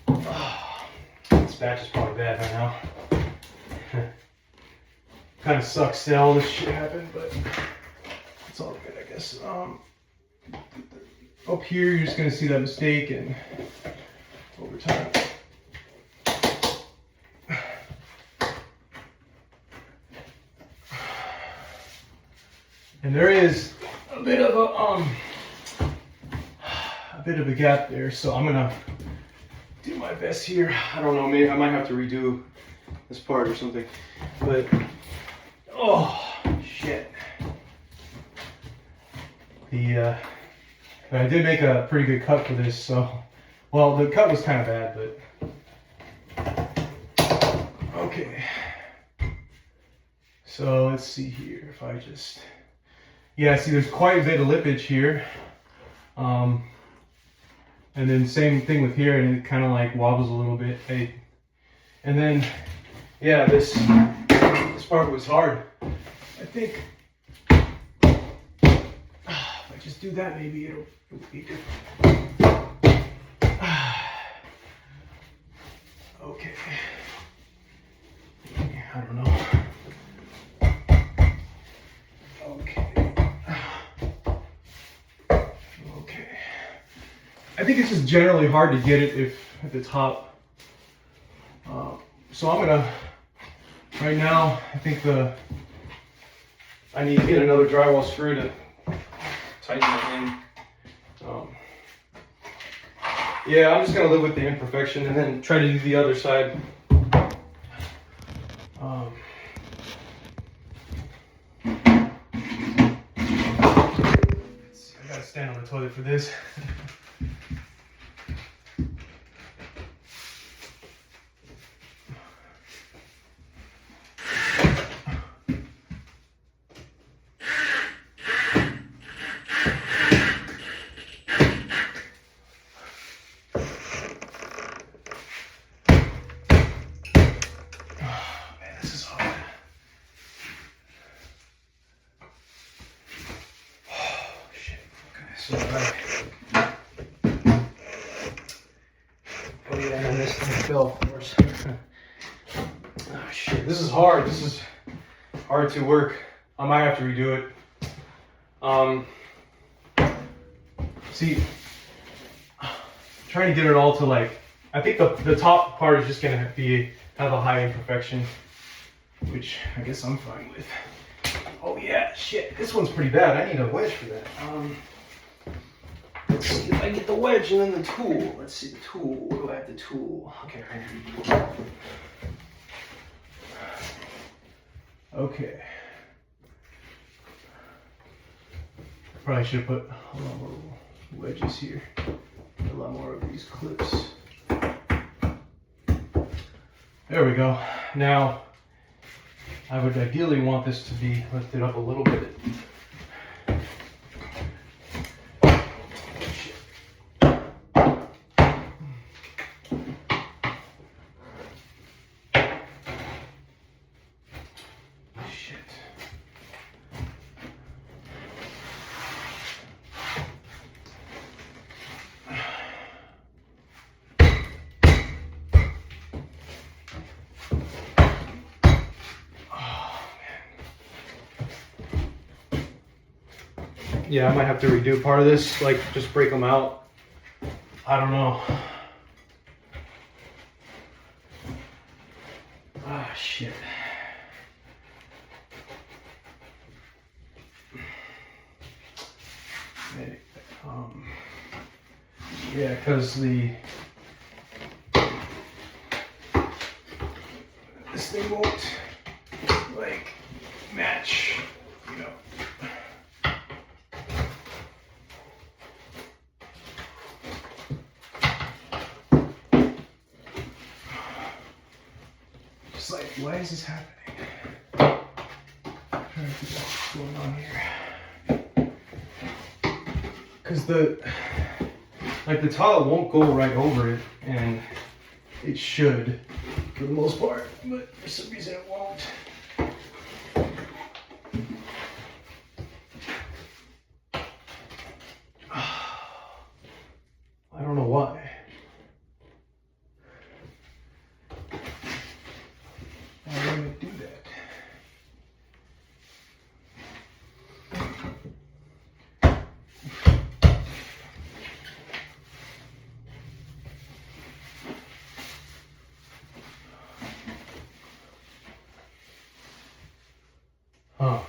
Oh, this batch is probably bad by now. Kind of sucks that all this shit happened, but it's all good, I guess. Up here, you're just gonna see that mistake, and over time. And there is a bit of a gap there, so I'm gonna do my best here. I don't know, maybe I might have to redo this part or something, but oh, But I did make a pretty good cut for this, so, well, the cut was kind of bad, but, okay. So let's see here, if I just, yeah, see there's quite a bit of lippage here. And then same thing with here, and it kind of like wobbles a little bit. And then, yeah, this part was hard. I think, if I just do that, maybe it'll be different. Okay. I don't know. Okay. I think it's just generally hard to get it at the top. So I'm gonna, right now, I think I need to get another drywall screw to tighten it in. Yeah, I'm just gonna live with the imperfection and then try to do the other side. I gotta stand on the toilet for this. Oh yeah, and this thing fell, of course. Oh shit, this is hard. This is hard to work. I might have to redo it. See, trying to get it all to like, I think the top part is just gonna have a high imperfection, which I guess I'm fine with. Oh yeah, shit, this one's pretty bad. I need a wedge for that. Let's see if I get the wedge and then the tool. Let's see the tool. Where do I have the tool? Okay, right here. Okay. Probably should have put a lot more wedges here. A lot more of these clips. There we go. Now, I would ideally want this to be lifted up a little bit. Yeah, I might have to redo part of this, like just break them out. I don't know. Ah, shit. Yeah, because this thing won't like match, you know. Just like, why is this happening? I'm trying to figure out what's going on here. Because the tile won't go right over it, and it should for the most part, but for some reason it won't. I don't know why. Why would it do that? Huh.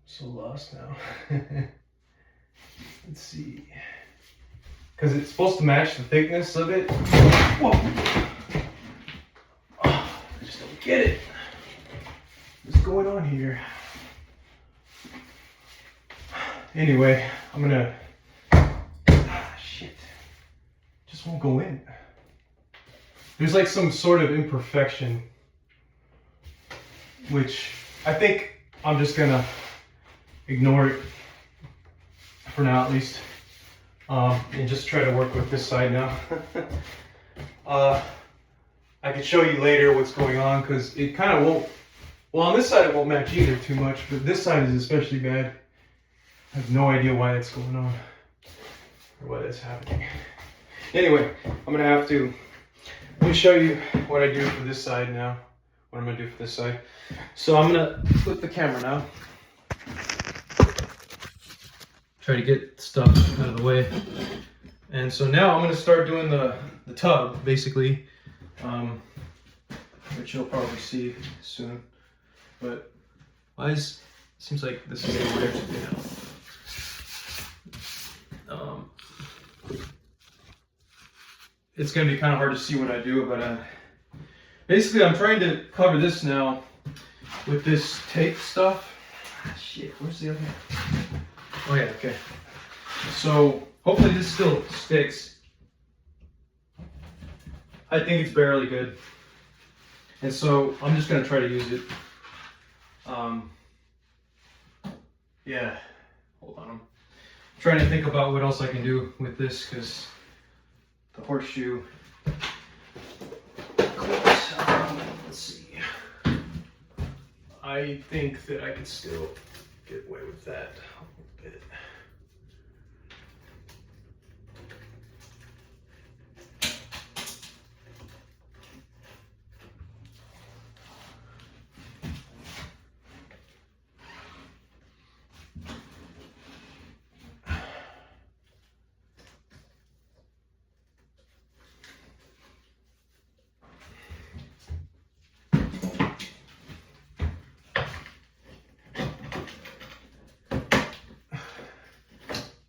So lost now. Let's see. Because it's supposed to match the thickness of it. Whoa. Oh, I just don't get it. going on here? Anyway, I'm gonna, shit, just won't go in. There's like some sort of imperfection, which I think I'm just gonna ignore it for now at least, and just try to work with this side now. I can show you later what's going on because it kind of won't, well, on this side it won't match either too much, but this side is especially bad. I have no idea why that's going on or why that's happening. Anyway, I'm gonna have to, let me show you what I do for this side now. What I'm gonna do for this side. So I'm gonna flip the camera now. Try to get stuff out of the way. And so now I'm gonna start doing the tub, basically, which you'll probably see soon. But why is, seems like this is getting weird, you know. It's gonna be kind of hard to see what I do, but basically I'm trying to cover this now with this tape stuff. Ah, shit, where's the other? Oh yeah, okay. So hopefully this still sticks. I think it's barely good. And so I'm just gonna try to use it. Yeah, hold on. I'm trying to think about what else I can do with this because the horseshoe clips. Let's see. I think that I could still get away with that a little bit.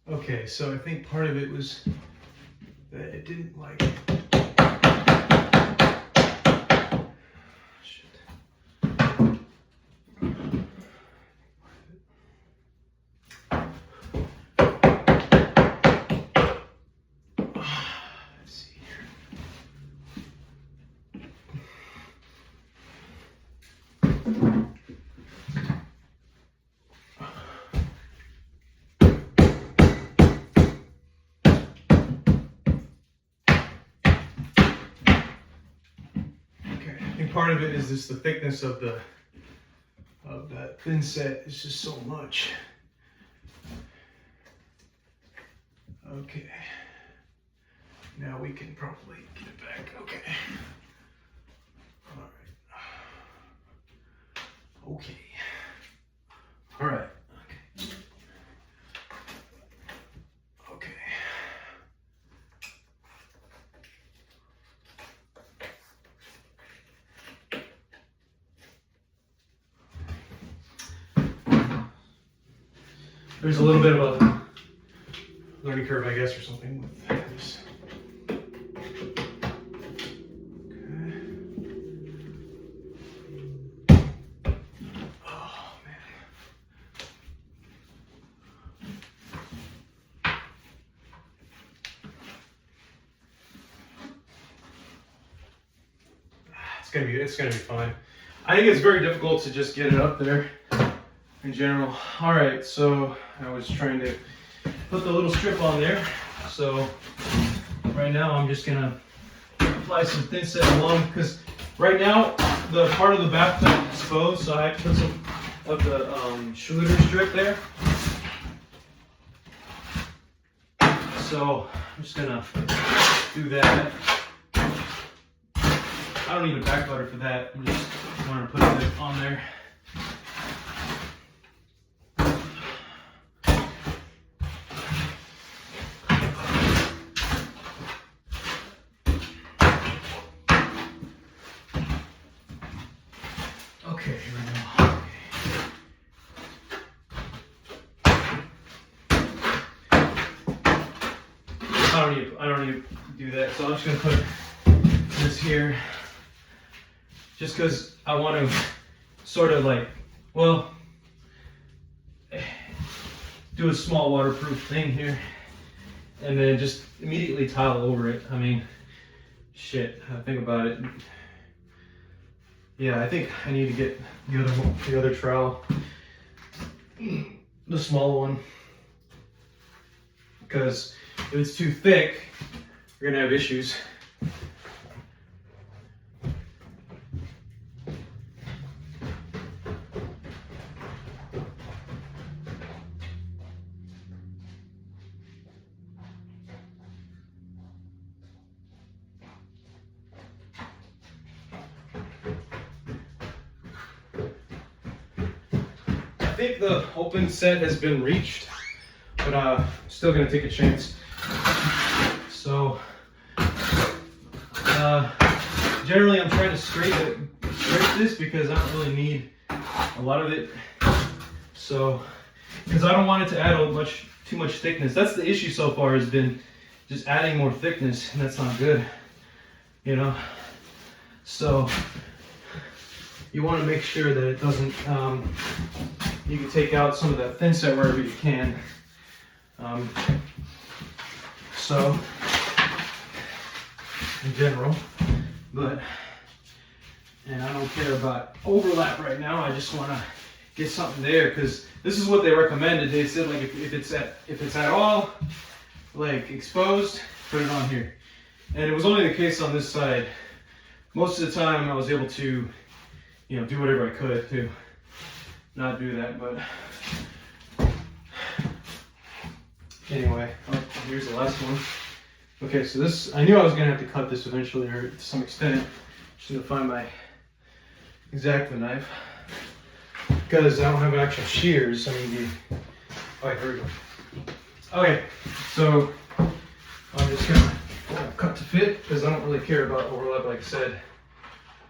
Okay, so I think part of it was that it didn't like it. Shit. Let's see here. Part of it is just the thickness of that thin set is just so much. Okay, now we can probably get it back. Okay, all right. Okay, all right. There's a little bit of a learning curve, I guess, or something with this. Okay. Oh, man. It's gonna be fine. I think it's very difficult to just get it up there in general. All right, so I was trying to put the little strip on there. So right now I'm just gonna apply some thin set along because right now the part of the bathtub is exposed, so I have to put some of the Schluter strip there. So I'm just gonna do that. I don't need a back butter for that. I'm just want to put it on there. Okay, here we go. I don't need to do that, so I'm just gonna put this here, just because I want to sort of like Well, do a small waterproof thing here, and then just immediately tile over it. I mean, shit, think about it. Yeah, I think I need to get the other trowel, the small one, because if it's too thick, you're gonna have issues. I think the open set has been reached, but still gonna take a chance. So generally I'm trying to scrape this because I don't really need a lot of it. So, because I don't want it to add too much thickness. That's the issue so far, has been just adding more thickness, and that's not good, you know. So you want to make sure that it doesn't, you can take out some of that thin set wherever you can. So in general, and I don't care about overlap right now. I just want to get something there, because this is what they recommended. They said, like, if it's at all like exposed, put it on here. And it was only the case on this side. Most of the time I was able to, you know, do whatever I could to not do that, but anyway, here's the last one. Okay, so this, I knew I was gonna have to cut this eventually, or to some extent. Just gonna find my X-Acto knife, because I don't have actual shears. I mean, alright, here we go. Okay, so I'm just gonna cut to fit, because I don't really care about overlap, like I said.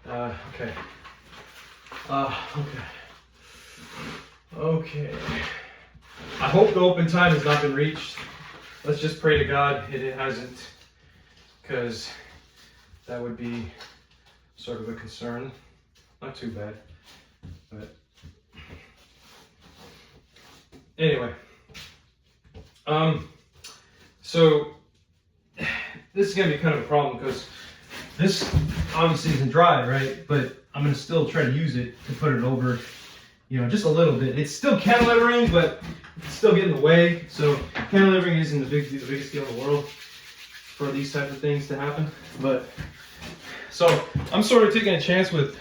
Okay. Okay. I hope the open time has not been reached. Let's just pray to God it hasn't, because that would be sort of a concern. Not too bad, but anyway. So this is gonna be kind of a problem, because this obviously isn't dry, right? But I'm gonna still try to use it to put it over, you know, just a little bit. It's still cantilevering, but it's still getting in the way. So cantilevering isn't the biggest deal in the world for these type of things to happen. But so I'm sort of taking a chance with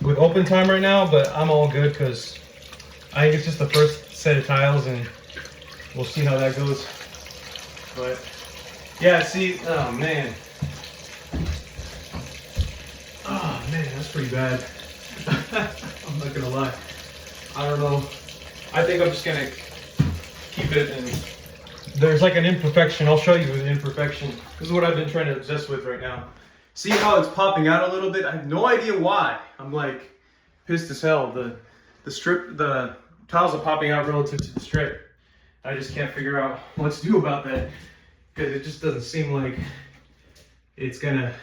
open time right now, but I'm all good, because I think it's just the first set of tiles, and we'll see how that goes. But yeah, see, oh man, that's pretty bad. I'm not gonna lie. I don't know. I think I'm just gonna keep it, and there's like an imperfection. I'll show you the imperfection. This is what I've been trying to obsess with right now. See how it's popping out a little bit? I have no idea why. I'm like pissed as hell. The tiles are popping out relative to the strip. I just can't figure out what to do about that, because it just doesn't seem like it's gonna,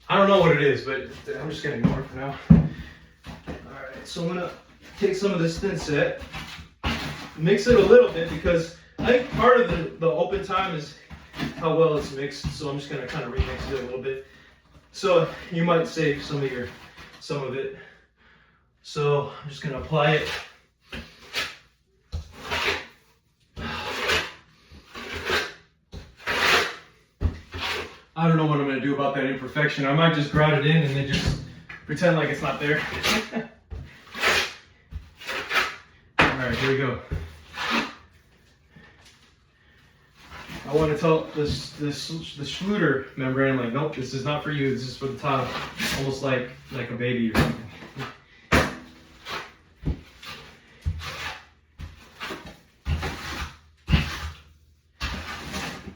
I don't know what it is, but I'm just gonna ignore it for now. Alright, so I'm gonna take some of this thin set, mix it a little bit, because I think part of the open time is how well it's mixed, so I'm just gonna kind of remix it a little bit. So you might save some of it. So I'm just gonna apply it. I don't know what I'm gonna do about that imperfection. I might just grout it in and then just pretend like it's not there. All right, here we go. I want to tell the Schluter membrane, I'm like, nope, this is not for you. This is for the tile. Almost like a baby or something.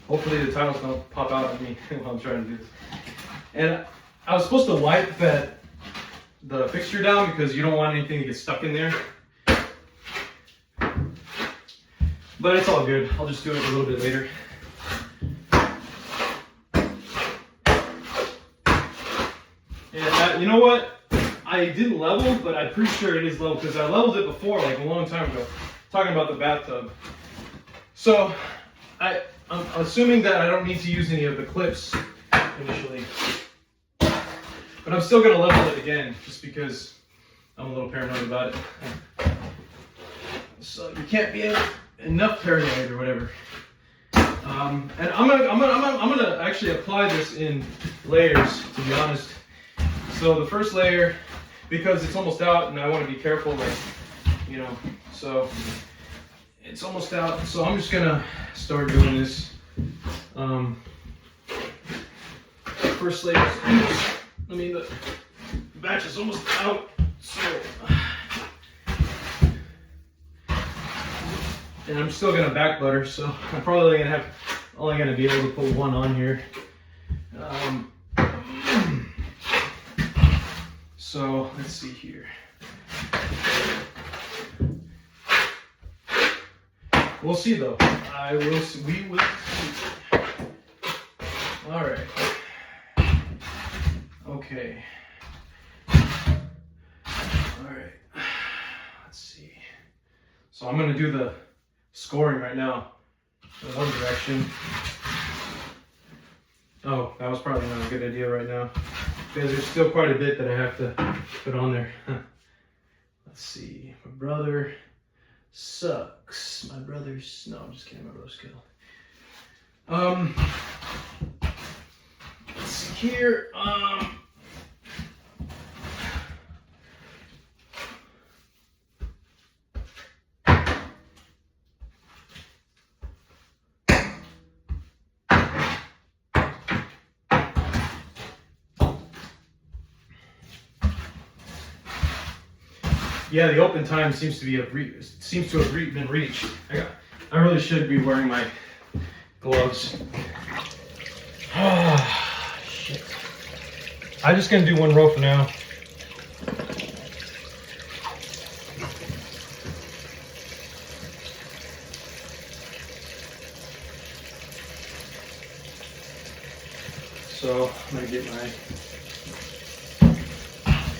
Hopefully the tiles don't pop out at me while I'm trying to do this. And I was supposed to wipe the fixture down, because you don't want anything to get stuck in there. But it's all good. I'll just do it a little bit later. And you know what? I didn't level, but I'm pretty sure it is level because I leveled it before, like a long time ago. Talking about the bathtub. So I'm assuming that I don't need to use any of the clips initially, but I'm still gonna level it again just because I'm a little paranoid about it. So you can't be enough paranoid or whatever. And I'm gonna actually apply this in layers, to be honest. So the first layer, because it's almost out, and I want to be careful, like, you know, so it's almost out. So I'm just gonna start doing this. First layer. I mean, the batch is almost out, so. And I'm still gonna back butter, so I'm probably only gonna be able to put one on here. So let's see here. We'll see though. I will see. We will see. All right. Okay. All right. Let's see. So I'm gonna do the scoring right now in one direction. Oh, that was probably not a good idea right now because there's still quite a bit that I have to put on there. Let's see. My brother sucks. My brother's no, I'm just kidding. My brother's killed. Let's see here. Yeah, the open time seems to have been reached. I really should be wearing my gloves. Ah, shit. I'm just gonna do one row for now. So I'm gonna get my.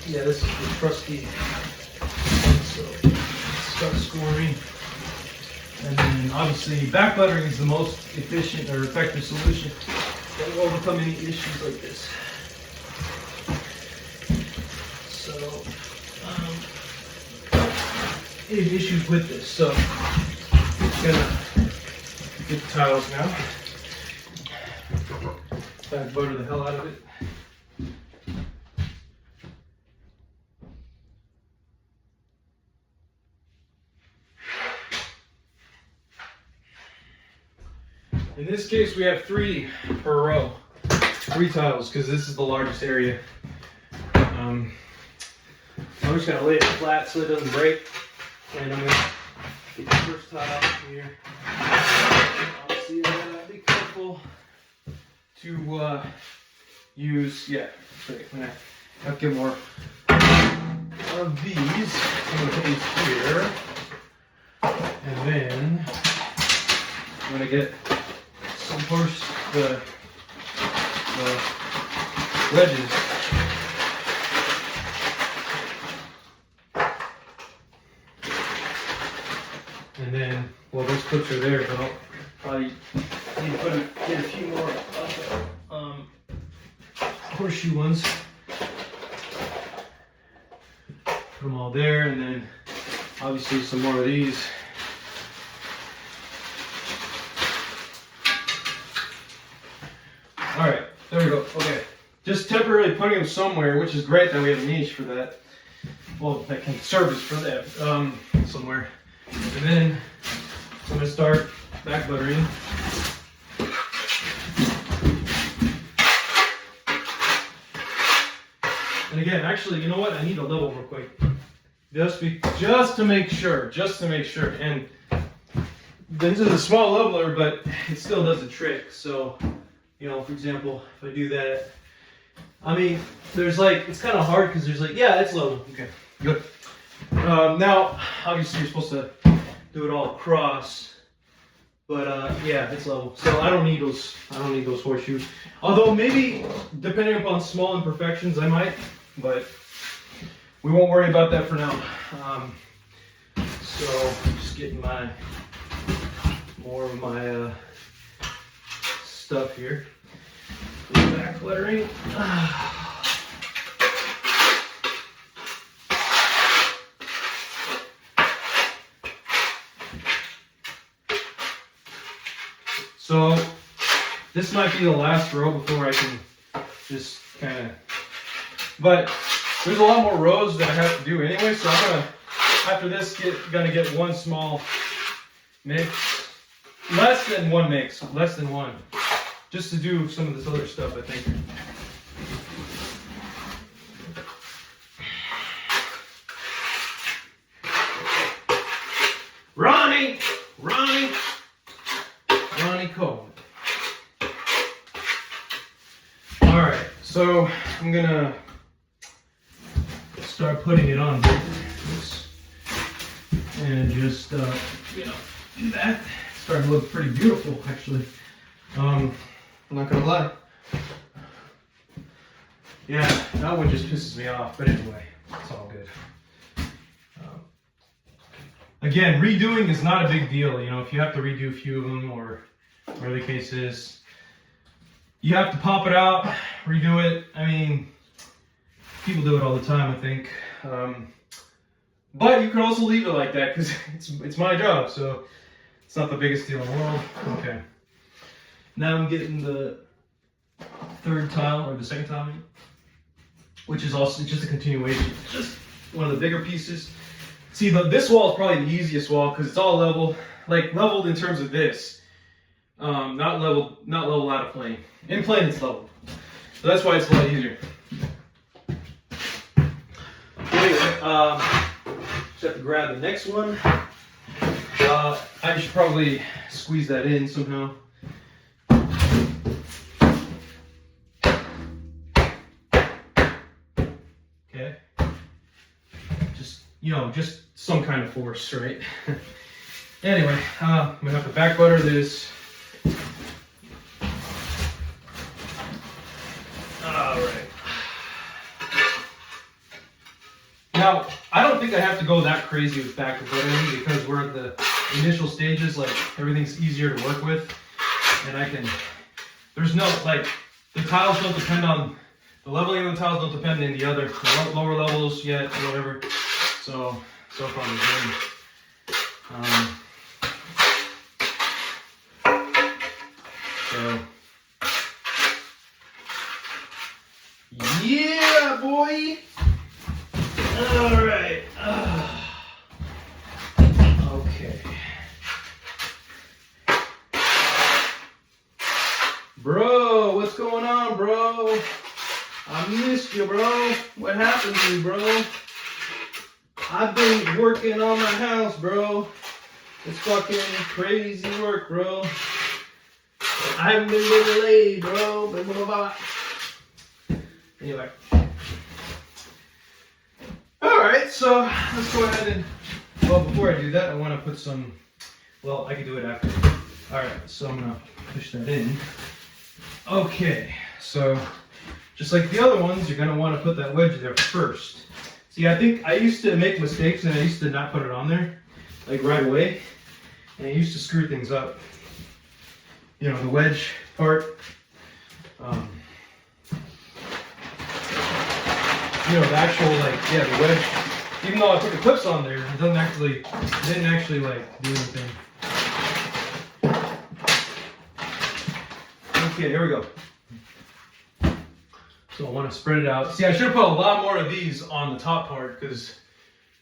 Yeah, this is the trusty. So start scoring, and then obviously back buttering is the most efficient or effective solution that will overcome any issues like this. So any issues with this, so I'm gonna get the tiles now. Back butter the hell out of it. In this case, we have 3 per row, 3 tiles, because this is the largest area. I'm just gonna lay it flat so it doesn't break, and I'm gonna get the first tile here. Obviously, I gotta be careful to use. Yeah, I'm gonna have to get more of these. I'm gonna put these here, and then I'm gonna get. Of course, the wedges. And then, well, those clips are there, but I'll probably need to get a few more of the horseshoe ones. Put them all there, and then obviously some more of these. All right, there we go. Okay, just temporarily putting them somewhere, which is great that we have a niche for that. Well, that can service for that somewhere. And then I'm gonna start back buttering. And again, actually, you know what? I need to level real quick, just to make sure. And this is a small leveler, but it still does the trick. So. You know, for example, if I do that, I mean, there's like, it's kind of hard because there's like, yeah, it's level. Okay, good. Now, obviously, you're supposed to do it all across, but yeah, it's level. So I don't need those horseshoes. Although maybe, depending upon small imperfections, I might. But we won't worry about that for now. So just getting more of my stuff here. Back lettering. So this might be the last row before I can just kind of, but there's a lot more rows that I have to do anyway, so I'm gonna, after this, gonna get one small mix, less than one, just to do some of this other stuff, I think. Ronnie Cohen. All right, so I'm gonna start putting it on and just do that. It's starting to look pretty beautiful, actually. I'm not gonna lie. Yeah, that one just pisses me off, but anyway, it's all good. Again, redoing is not a big deal. You know, if you have to redo a few of them or whatever the case is, you have to pop it out, redo it. I mean, people do it all the time, I think. But you can also leave it like that because it's my job, so it's not the biggest deal in the world. Okay. Now I'm getting the third tile, or the second tile, which is also just a continuation. Just one of the bigger pieces. See, this wall is probably the easiest wall because it's all level, like leveled in terms of this. Not leveled out of plane. In plane, it's leveled. So that's why it's a lot easier. Anyway, just have to grab the next one. I should probably squeeze that in somehow. Okay. Just some kind of force, right? Anyway, I'm gonna have to back butter this. All right. Now, I don't think I have to go that crazy with back buttering because we're at the initial stages, like everything's easier to work with. And there's no, like, the tiles don't depend on, the leveling of the tiles don't depend on the other lower levels yet, or whatever. So far we're good. Yeah, boy! Alright. Okay. Bro, what's going on, bro? I missed you, bro. What happened to you, bro? I've been working on my house, bro. It's fucking crazy work, bro. I haven't been living late, bro. Blah, blah, blah. Anyway. Alright, so let's go ahead and, well, before I do that, I want to put some, well, I can do it after. Alright, so I'm going to push that in. Okay, so just like the other ones, you're going to want to put that wedge there first. See, I think I used to make mistakes and I used to not put it on there, like right away. And I used to screw things up. You know, the wedge part. The actual, like, yeah, the wedge. Even though I put the clips on there, it didn't actually like do anything. Okay, here we go. So I want to spread it out. See, I should have put a lot more of these on the top part because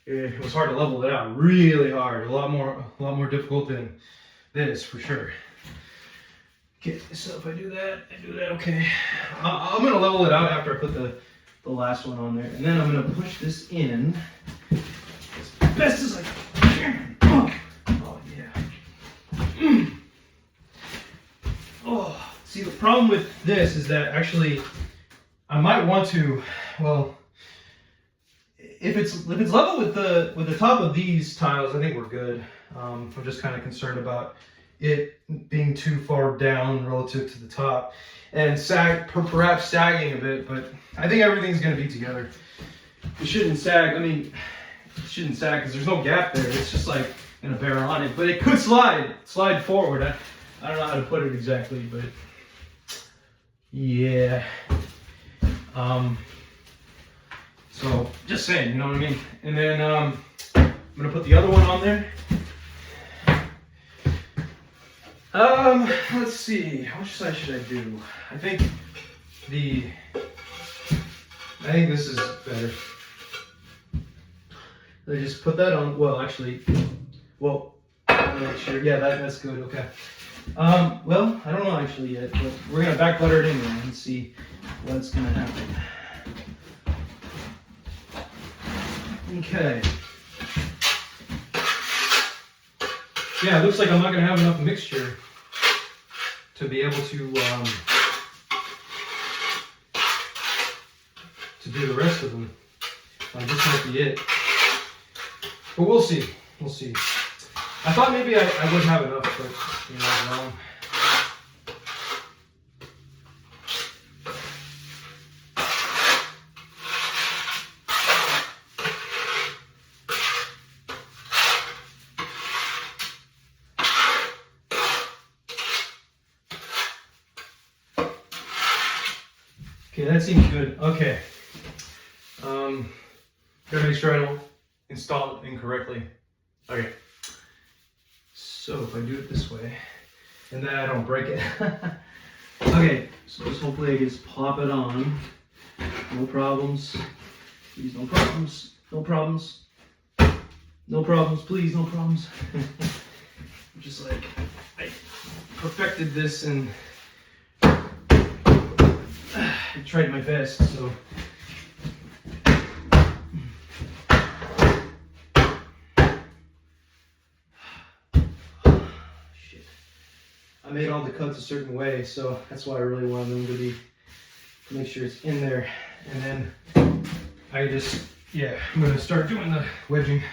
it was hard to level it out. Really hard. A lot more difficult than this for sure. Okay, so if I do that, okay. I'm gonna level it out after I put the last one on there, and then I'm gonna push this in as best as I can. Oh yeah. Oh, see, the problem with this is that actually I might want to, well, if it's level with the top of these tiles, I think we're good. I'm just kind of concerned about it being too far down relative to the top and perhaps sagging a bit, but I think everything's going to be together. it shouldn't sag. I mean, it shouldn't sag because there's no gap there. It's just like gonna bear on it, but it could slide forward. I don't know how to put it exactly, but yeah. So just saying, you know what I mean? And then I'm gonna put the other one on there. Let's see, which side should I do? I think this is better. I just put that on. Well, actually, make sure. Yeah, that's good. Okay. Well, I don't know actually yet, but we're gonna back butter it in there and see what's gonna happen. Okay. Yeah, it looks like I'm not gonna have enough mixture to be able to do the rest of them. This might be it. But we'll see. We'll see. I thought maybe I would have enough, but you know, I'm wrong. Okay, that seems good. Okay. Gotta make sure I don't install it incorrectly. Okay. So if I do it this way, and then I don't break it. Okay, so just hopefully I can just plop it on. No problems. Please, no problems. No problems. No problems, please, no problems. Just like I perfected this and I tried my best, so. Shit. I made all the cuts a certain way, so that's why I really wanted them to make sure it's in there. And then I just, yeah, I'm gonna start doing the wedging.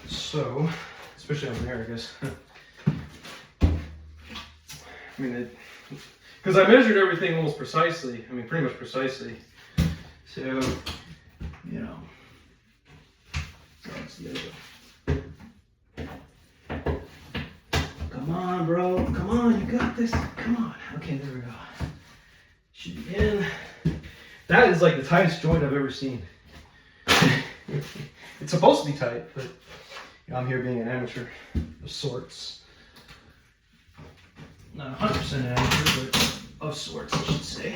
So, especially on there, I guess. I mean, because I measured everything almost precisely. I mean, pretty much precisely. So, you know. That's the other. Come on, bro. Come on, you got this. Come on. Okay, there we go. Should be in. That is like the tightest joint I've ever seen. It's supposed to be tight, but you know, I'm here being an amateur of sorts. Not 100% amateur, but of sorts, I should say.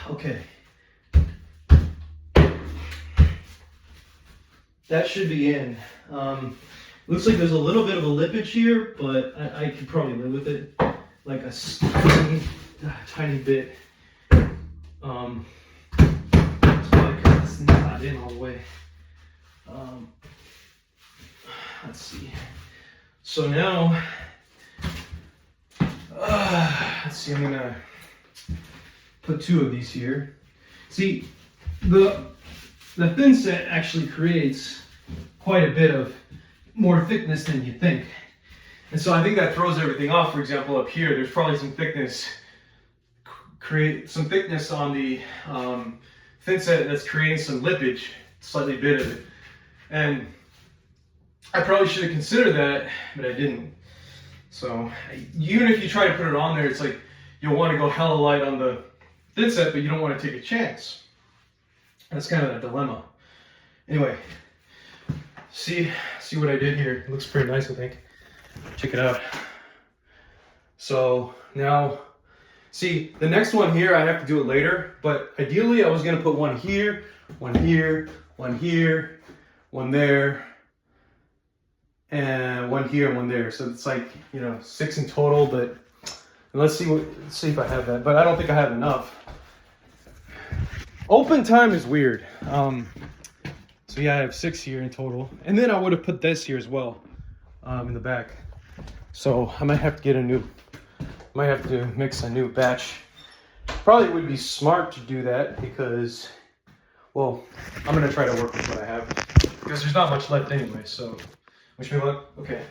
Okay. That should be in. Looks like there's a little bit of a lippage here, but I could probably live with it. Like a tiny bit. It's probably because this thing's not in all the way. Let's see. So now, let's see, I'm gonna put two of these here. See, the thin set actually creates quite a bit of more thickness than you think. And so I think that throws everything off. For example, up here, there's probably some thickness, create some thickness on the thin set that's creating some lippage, slightly bit of it. And I probably should have considered that, but I didn't. So even if you try to put it on there, it's like you'll want to go hella light on the thin set, but you don't want to take a chance. That's kind of a dilemma. Anyway, see what I did here. It looks pretty nice, I think. Check it out. So now, see, the next one here, I have to do it later, but ideally I was gonna put one here, one here, one here, one there, and one here and one there. So it's like, you know, 6 in total, but it And let's see if I have that, but I don't think I have enough. Open time is weird. So yeah, I have 6 here in total. And then I would have put this here as well, in the back. So I might have to get might have to mix a new batch. Probably would be smart to do that because, well, I'm gonna try to work with what I have because there's not much left anyway. So, wish me luck. Okay.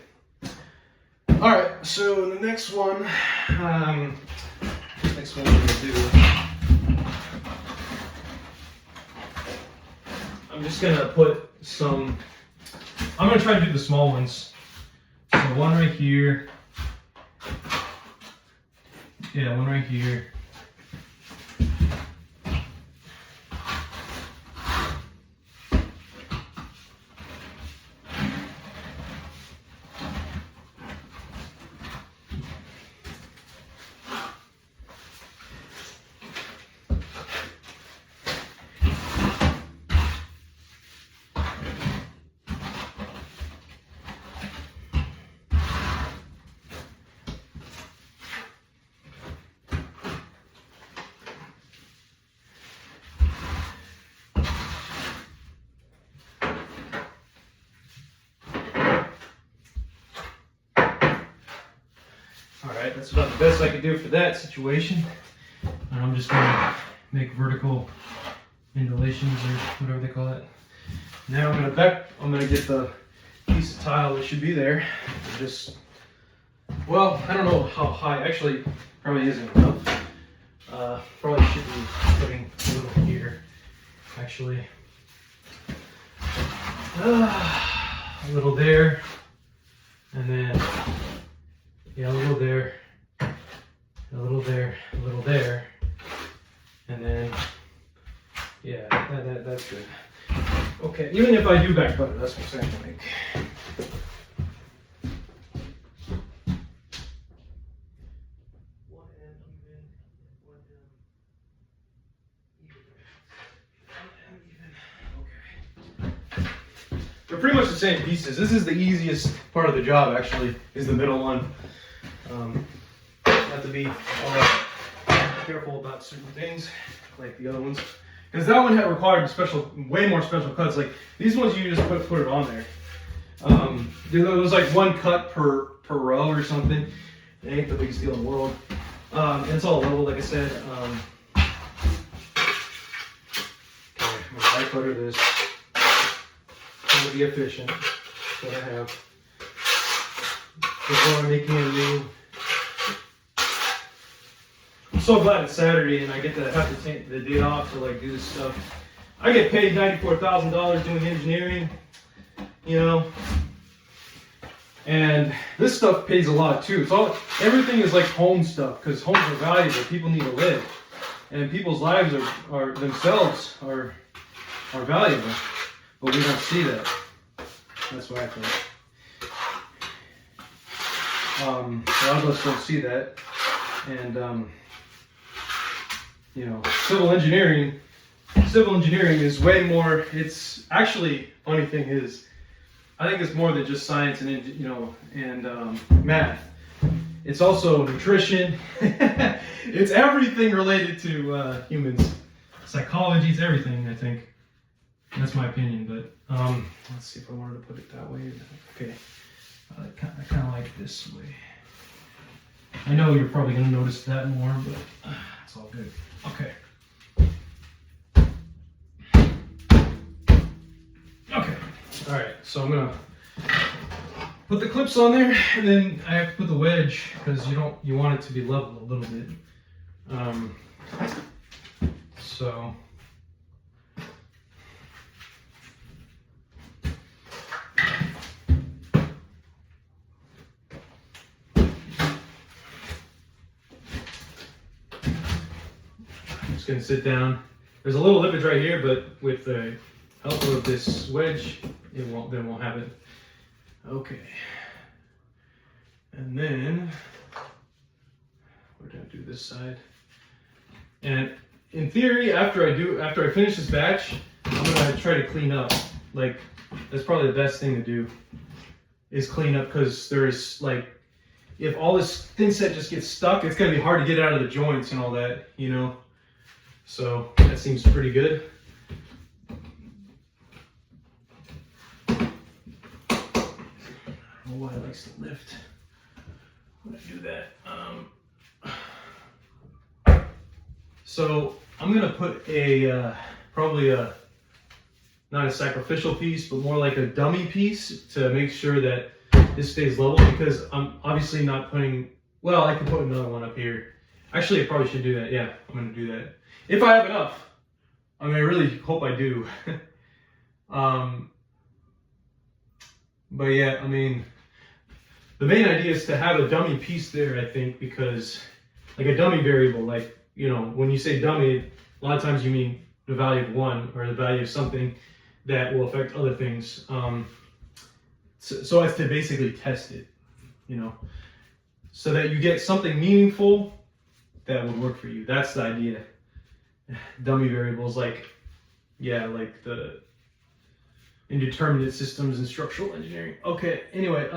All right. So the next one, we're gonna do. I'm just gonna put some. I'm gonna try to do the small ones. So one right here. Yeah, one right here. Alright, that's about the best I could do for that situation. And I'm just going to make vertical indulations or whatever they call it. Now I'm going to get the piece of tile that should be there. Just, well, I don't know how high, actually probably isn't enough. Probably should be putting a little here, actually. A little there, and then yeah, a little there, a little there, a little there, and then yeah, that's good. Okay, even if I do back butter, that's what I'm saying. Like, one end even, one end even, one end even. Okay. They're pretty much the same pieces. This is the easiest part of the job, actually, is the middle one. Have to be careful about certain things, like the other ones, because that one had required way more special cuts. Like these ones, you just put it on there. There was like one cut per row or something. It ain't the biggest deal in the world. It's all level, like I said. Okay, I'm gonna light butter this. Trying to be efficient. That's what I have. Before I'm making a new. I'm so glad it's Saturday and I get to have to take the day off to like do this stuff. I get paid $94,000 doing engineering, you know, and this stuff pays a lot too. Everything is like home stuff because homes are valuable. People need to live, and people's lives are themselves are valuable, but we don't see that. That's what I think. A lot of us don't see that, and you know, civil engineering is way more. It's actually, funny thing is, I think it's more than just science and math. It's also nutrition. It's everything related to humans, psychology. It's everything. I think that's my opinion. But let's see if I wanted to put it that way. Okay. I kind of like this way. I know you're probably going to notice that more, but it's all good. Okay. Okay. All right. So I'm going to put the clips on there, and then I have to put the wedge because you want it to be level a little bit. So. Going to sit down. There's a little lippage right here, but with the help of this wedge, it won't have it. Okay. And then we're going to do this side. And in theory, after I finish this batch, I'm going to try to clean up. Like, that's probably the best thing to do is clean up, because there's like if all this thin set just gets stuck, it's gonna be hard to get out of the joints and all that, you know. So that seems pretty good. I don't know why it likes to lift when I do that. So I'm gonna put a probably not a sacrificial piece, but more like a dummy piece to make sure that this stays level, because I'm obviously not putting, well, I can put another one up here. Actually, I probably should do that. Yeah, I'm gonna do that. If I have enough. I mean, I really hope I do. But yeah, I mean, the main idea is to have a dummy piece there, I think, because like a dummy variable, like, you know, when you say dummy, a lot of times you mean the value of one or the value of something that will affect other things. So as to basically test it, you know, so that you get something meaningful that would work for you. That's the idea. Dummy variables, like, yeah, like the indeterminate systems and structural engineering. Okay, anyway,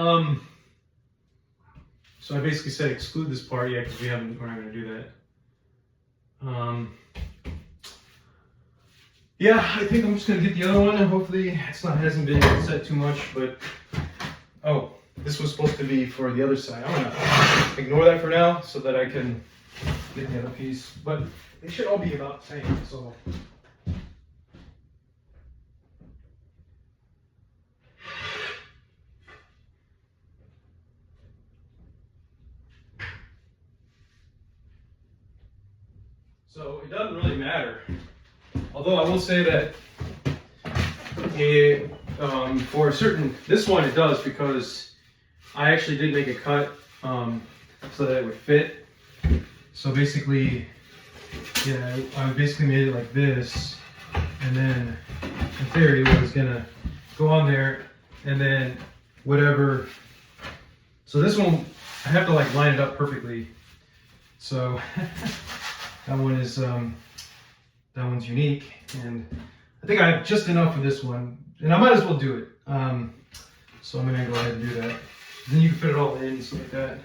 so I basically said exclude this part, yeah, because we're not gonna do that. Yeah, I think I'm just gonna get the other one, and hopefully hasn't been set too much, but oh, this was supposed to be for the other side. I'm gonna ignore that for now so that I can get the other piece, but they should all be about the same, so. So it doesn't really matter. Although I will say that it, for a certain, this one it does, because I actually did make a cut so that it would fit. So basically, yeah, I basically made it like this, and then in theory it was gonna go on there, and then whatever. So this one, I have to like line it up perfectly. So that one is that one's unique, and I think I have just enough for this one, and I might as well do it. So I'm gonna go ahead and do that. Then you can fit it all in, just like that.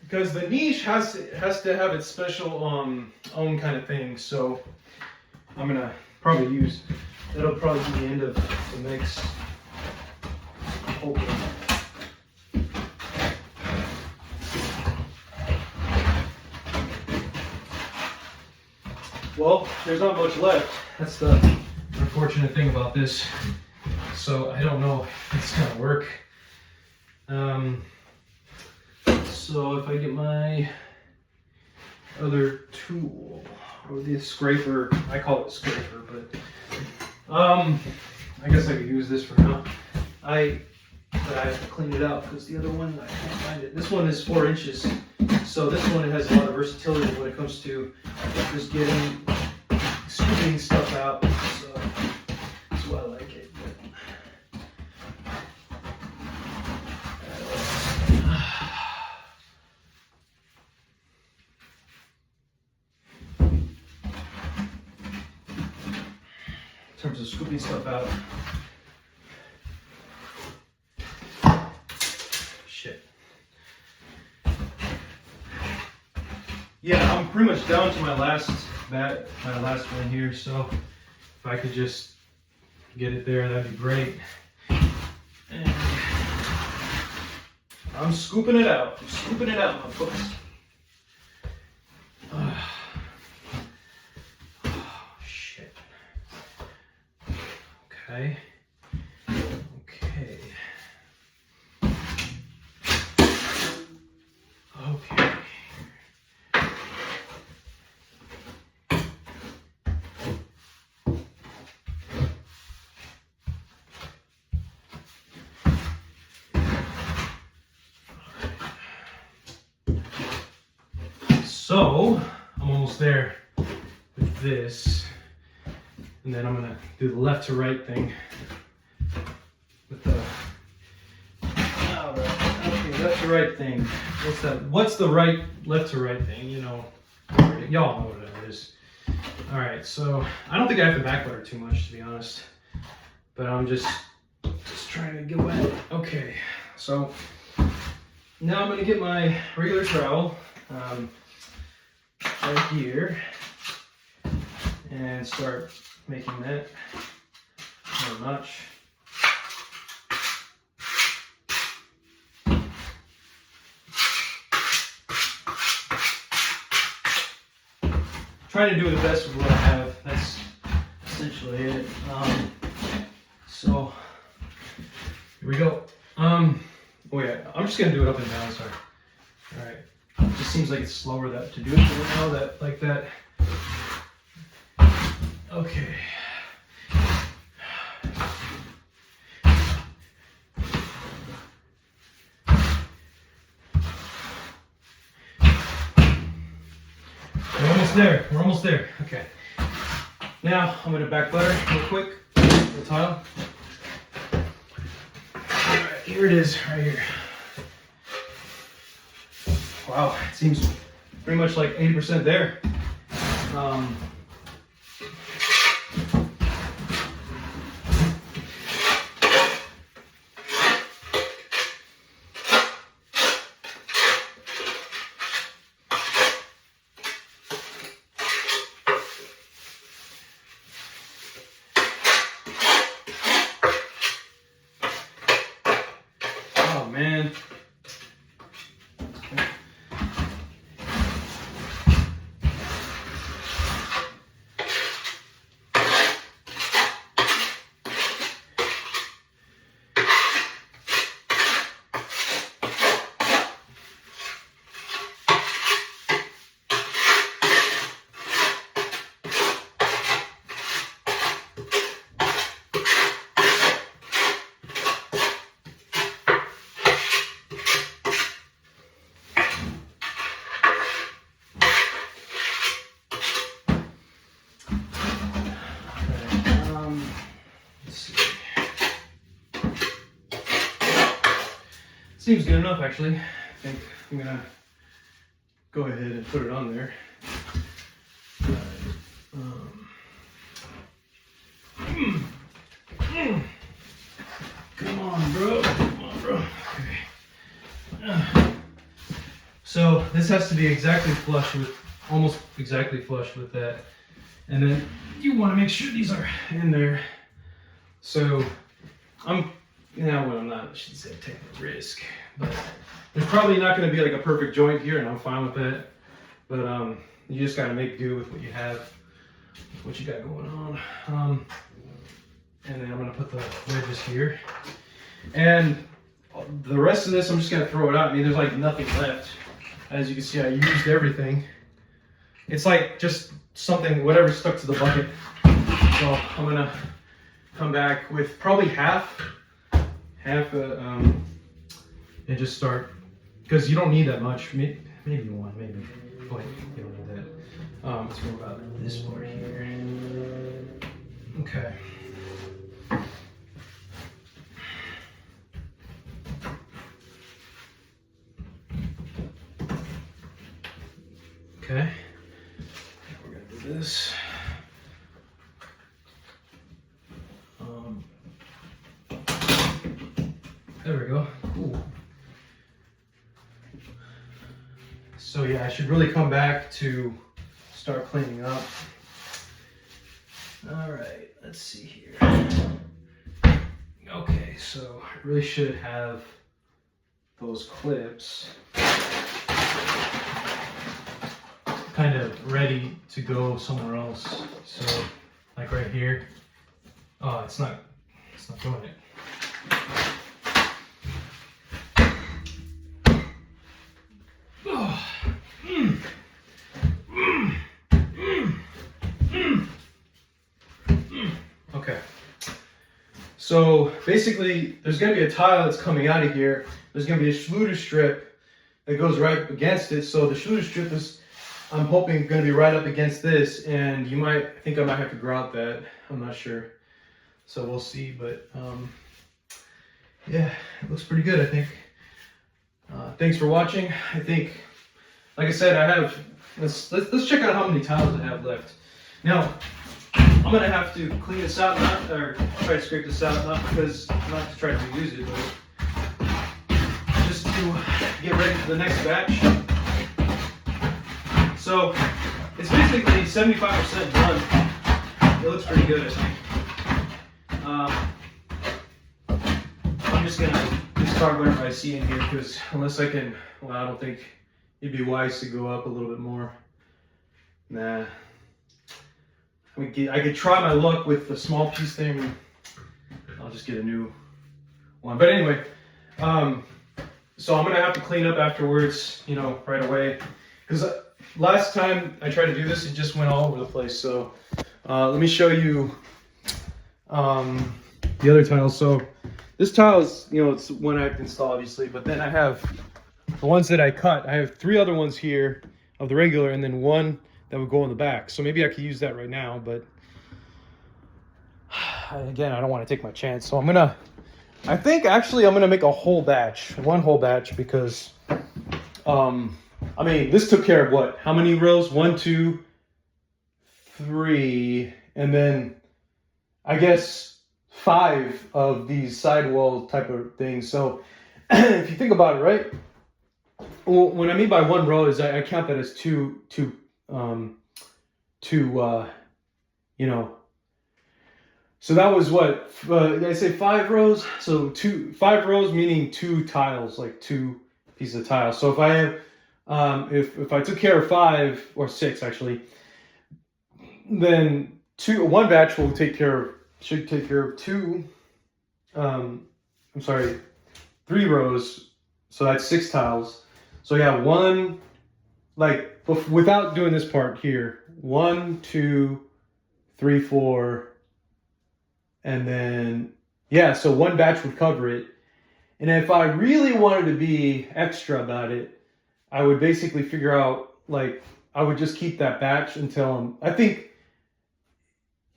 Because the niche has to have its special own kind of thing. So I'm gonna probably that'll probably be the end of the mix. Hopefully. Well, there's not much left. That's the unfortunate thing about this. So I don't know if it's gonna work. So if I get my other tool, or the scraper, I call it scraper, but I guess I could use this for now. But I have to clean it out because the other one, I can't find it. This one is 4 inches. So this one, it has a lot of versatility when it comes to just scooping stuff out. So that's why I like it. In terms of scooping stuff out. Shit. Yeah, I'm pretty much down to my last one here, so if I could just get it there, that'd be great. And I'm scooping it out. I'm scooping it out, my folks. Oh, shit. Okay. Okay. Okay. So, I'm almost there with this, and then I'm gonna do the left to right thing with the, all right, okay, left to right thing. What's that? What's the right, left to right thing? You know, y'all know what it is. All right, so I don't think I have to back butter too much, to be honest, but I'm just Just trying to get wet. Okay, so now I'm gonna get my regular trowel right here and start making that a notch. Trying to do the best with what I have. That's essentially it. So here we go. Oh yeah, I'm just gonna do it up and down. Sorry. All right. It just seems like it's slower to do it now. Like that. Okay. We're almost there. We're almost there. Okay. Now I'm gonna back butter real quick the tile. Alright, here it is, right here. Wow, it seems pretty much like 80% there. Oh man. Seems good enough, actually. I think I'm gonna go ahead and put it on there. Come on, bro. Come on, bro. Okay. So this has to be exactly flush with, almost exactly flush with that. And then you want to make sure these are in there. So I'm not, I shouldn't say I'm taking a risk, but there's probably not going to be like a perfect joint here, and I'm fine with that. But you just got to make do with what you have, what you got going on. And then I'm going to put the wedges here. And the rest of this, I'm just going to throw it out. I mean, there's like nothing left. As you can see, I used everything. It's like just something, whatever stuck to the bucket. So I'm going to come back with probably half and just start, because you don't need that much. Maybe one, maybe. Oh wait, you don't need that. Let's go about this part here. Okay. Okay. We're gonna do this. There we go. Cool. So yeah, I should really come back to start cleaning up. All right, let's see here. Okay, so I really should have those clips kind of ready to go somewhere else. So like right here. Oh, it's not doing it. Okay. So basically, there's going to be a tile that's coming out of here. There's going to be a Schluter strip that goes right against it. So the Schluter strip is, I'm hoping, going to be right up against this. And I think I might have to grout that. I'm not sure. So we'll see. But yeah, it looks pretty good, I think. Thanks for watching. I think, like I said, let's check out how many tiles I have left. Now, I'm gonna have to clean this out, or try to scrape this out, not to try to reuse it, but just to get ready for the next batch. So it's basically 75% done. It looks pretty good, I think. I'm just gonna discard whatever I see in here, because unless I can, well, I don't think it'd be wise to go up a little bit more. Nah. I could try my luck with the small piece thing. I'll just get a new one. But anyway, so I'm gonna have to clean up afterwards, you know, right away. Because last time I tried to do this, it just went all over the place. So let me show you the other tiles. So this tile is, you know, it's one I have to install, obviously. But then I have the ones that I cut. I have 3 other ones here of the regular, and then one that would go in the back. So maybe I could use that right now, but again, I don't want to take my chance. So I think actually I'm gonna make a whole batch, one whole batch, because I mean, this took care of what? How many rows? 1, 2, 3, and then I guess 5 of these sidewall type of things. So if you think about it, right? Well, what I mean by 1 row is I count that as two, you know. So that was what? Did I say 5 rows? So 5 rows meaning 2 tiles, like 2 pieces of tile. So if I have, if I took care of 5 or 6 actually, then one batch will should take care of 2. I'm sorry, 3 rows. So that's 6 tiles. So yeah, 1, like without doing this part here, 1, 2, 3, 4, and then yeah, so 1 batch would cover it. And if I really wanted to be extra about it, I would basically figure out, like, I would just keep that batch until I think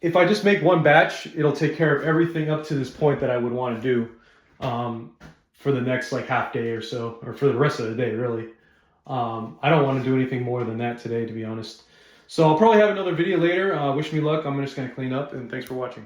if I just make 1 batch, it'll take care of everything up to this point that I would want to do for the next like half day or so, or for the rest of the day, really. I don't want to do anything more than that today, to be honest. So I'll probably have another video later. Wish me luck. I'm just going to clean up, and thanks for watching.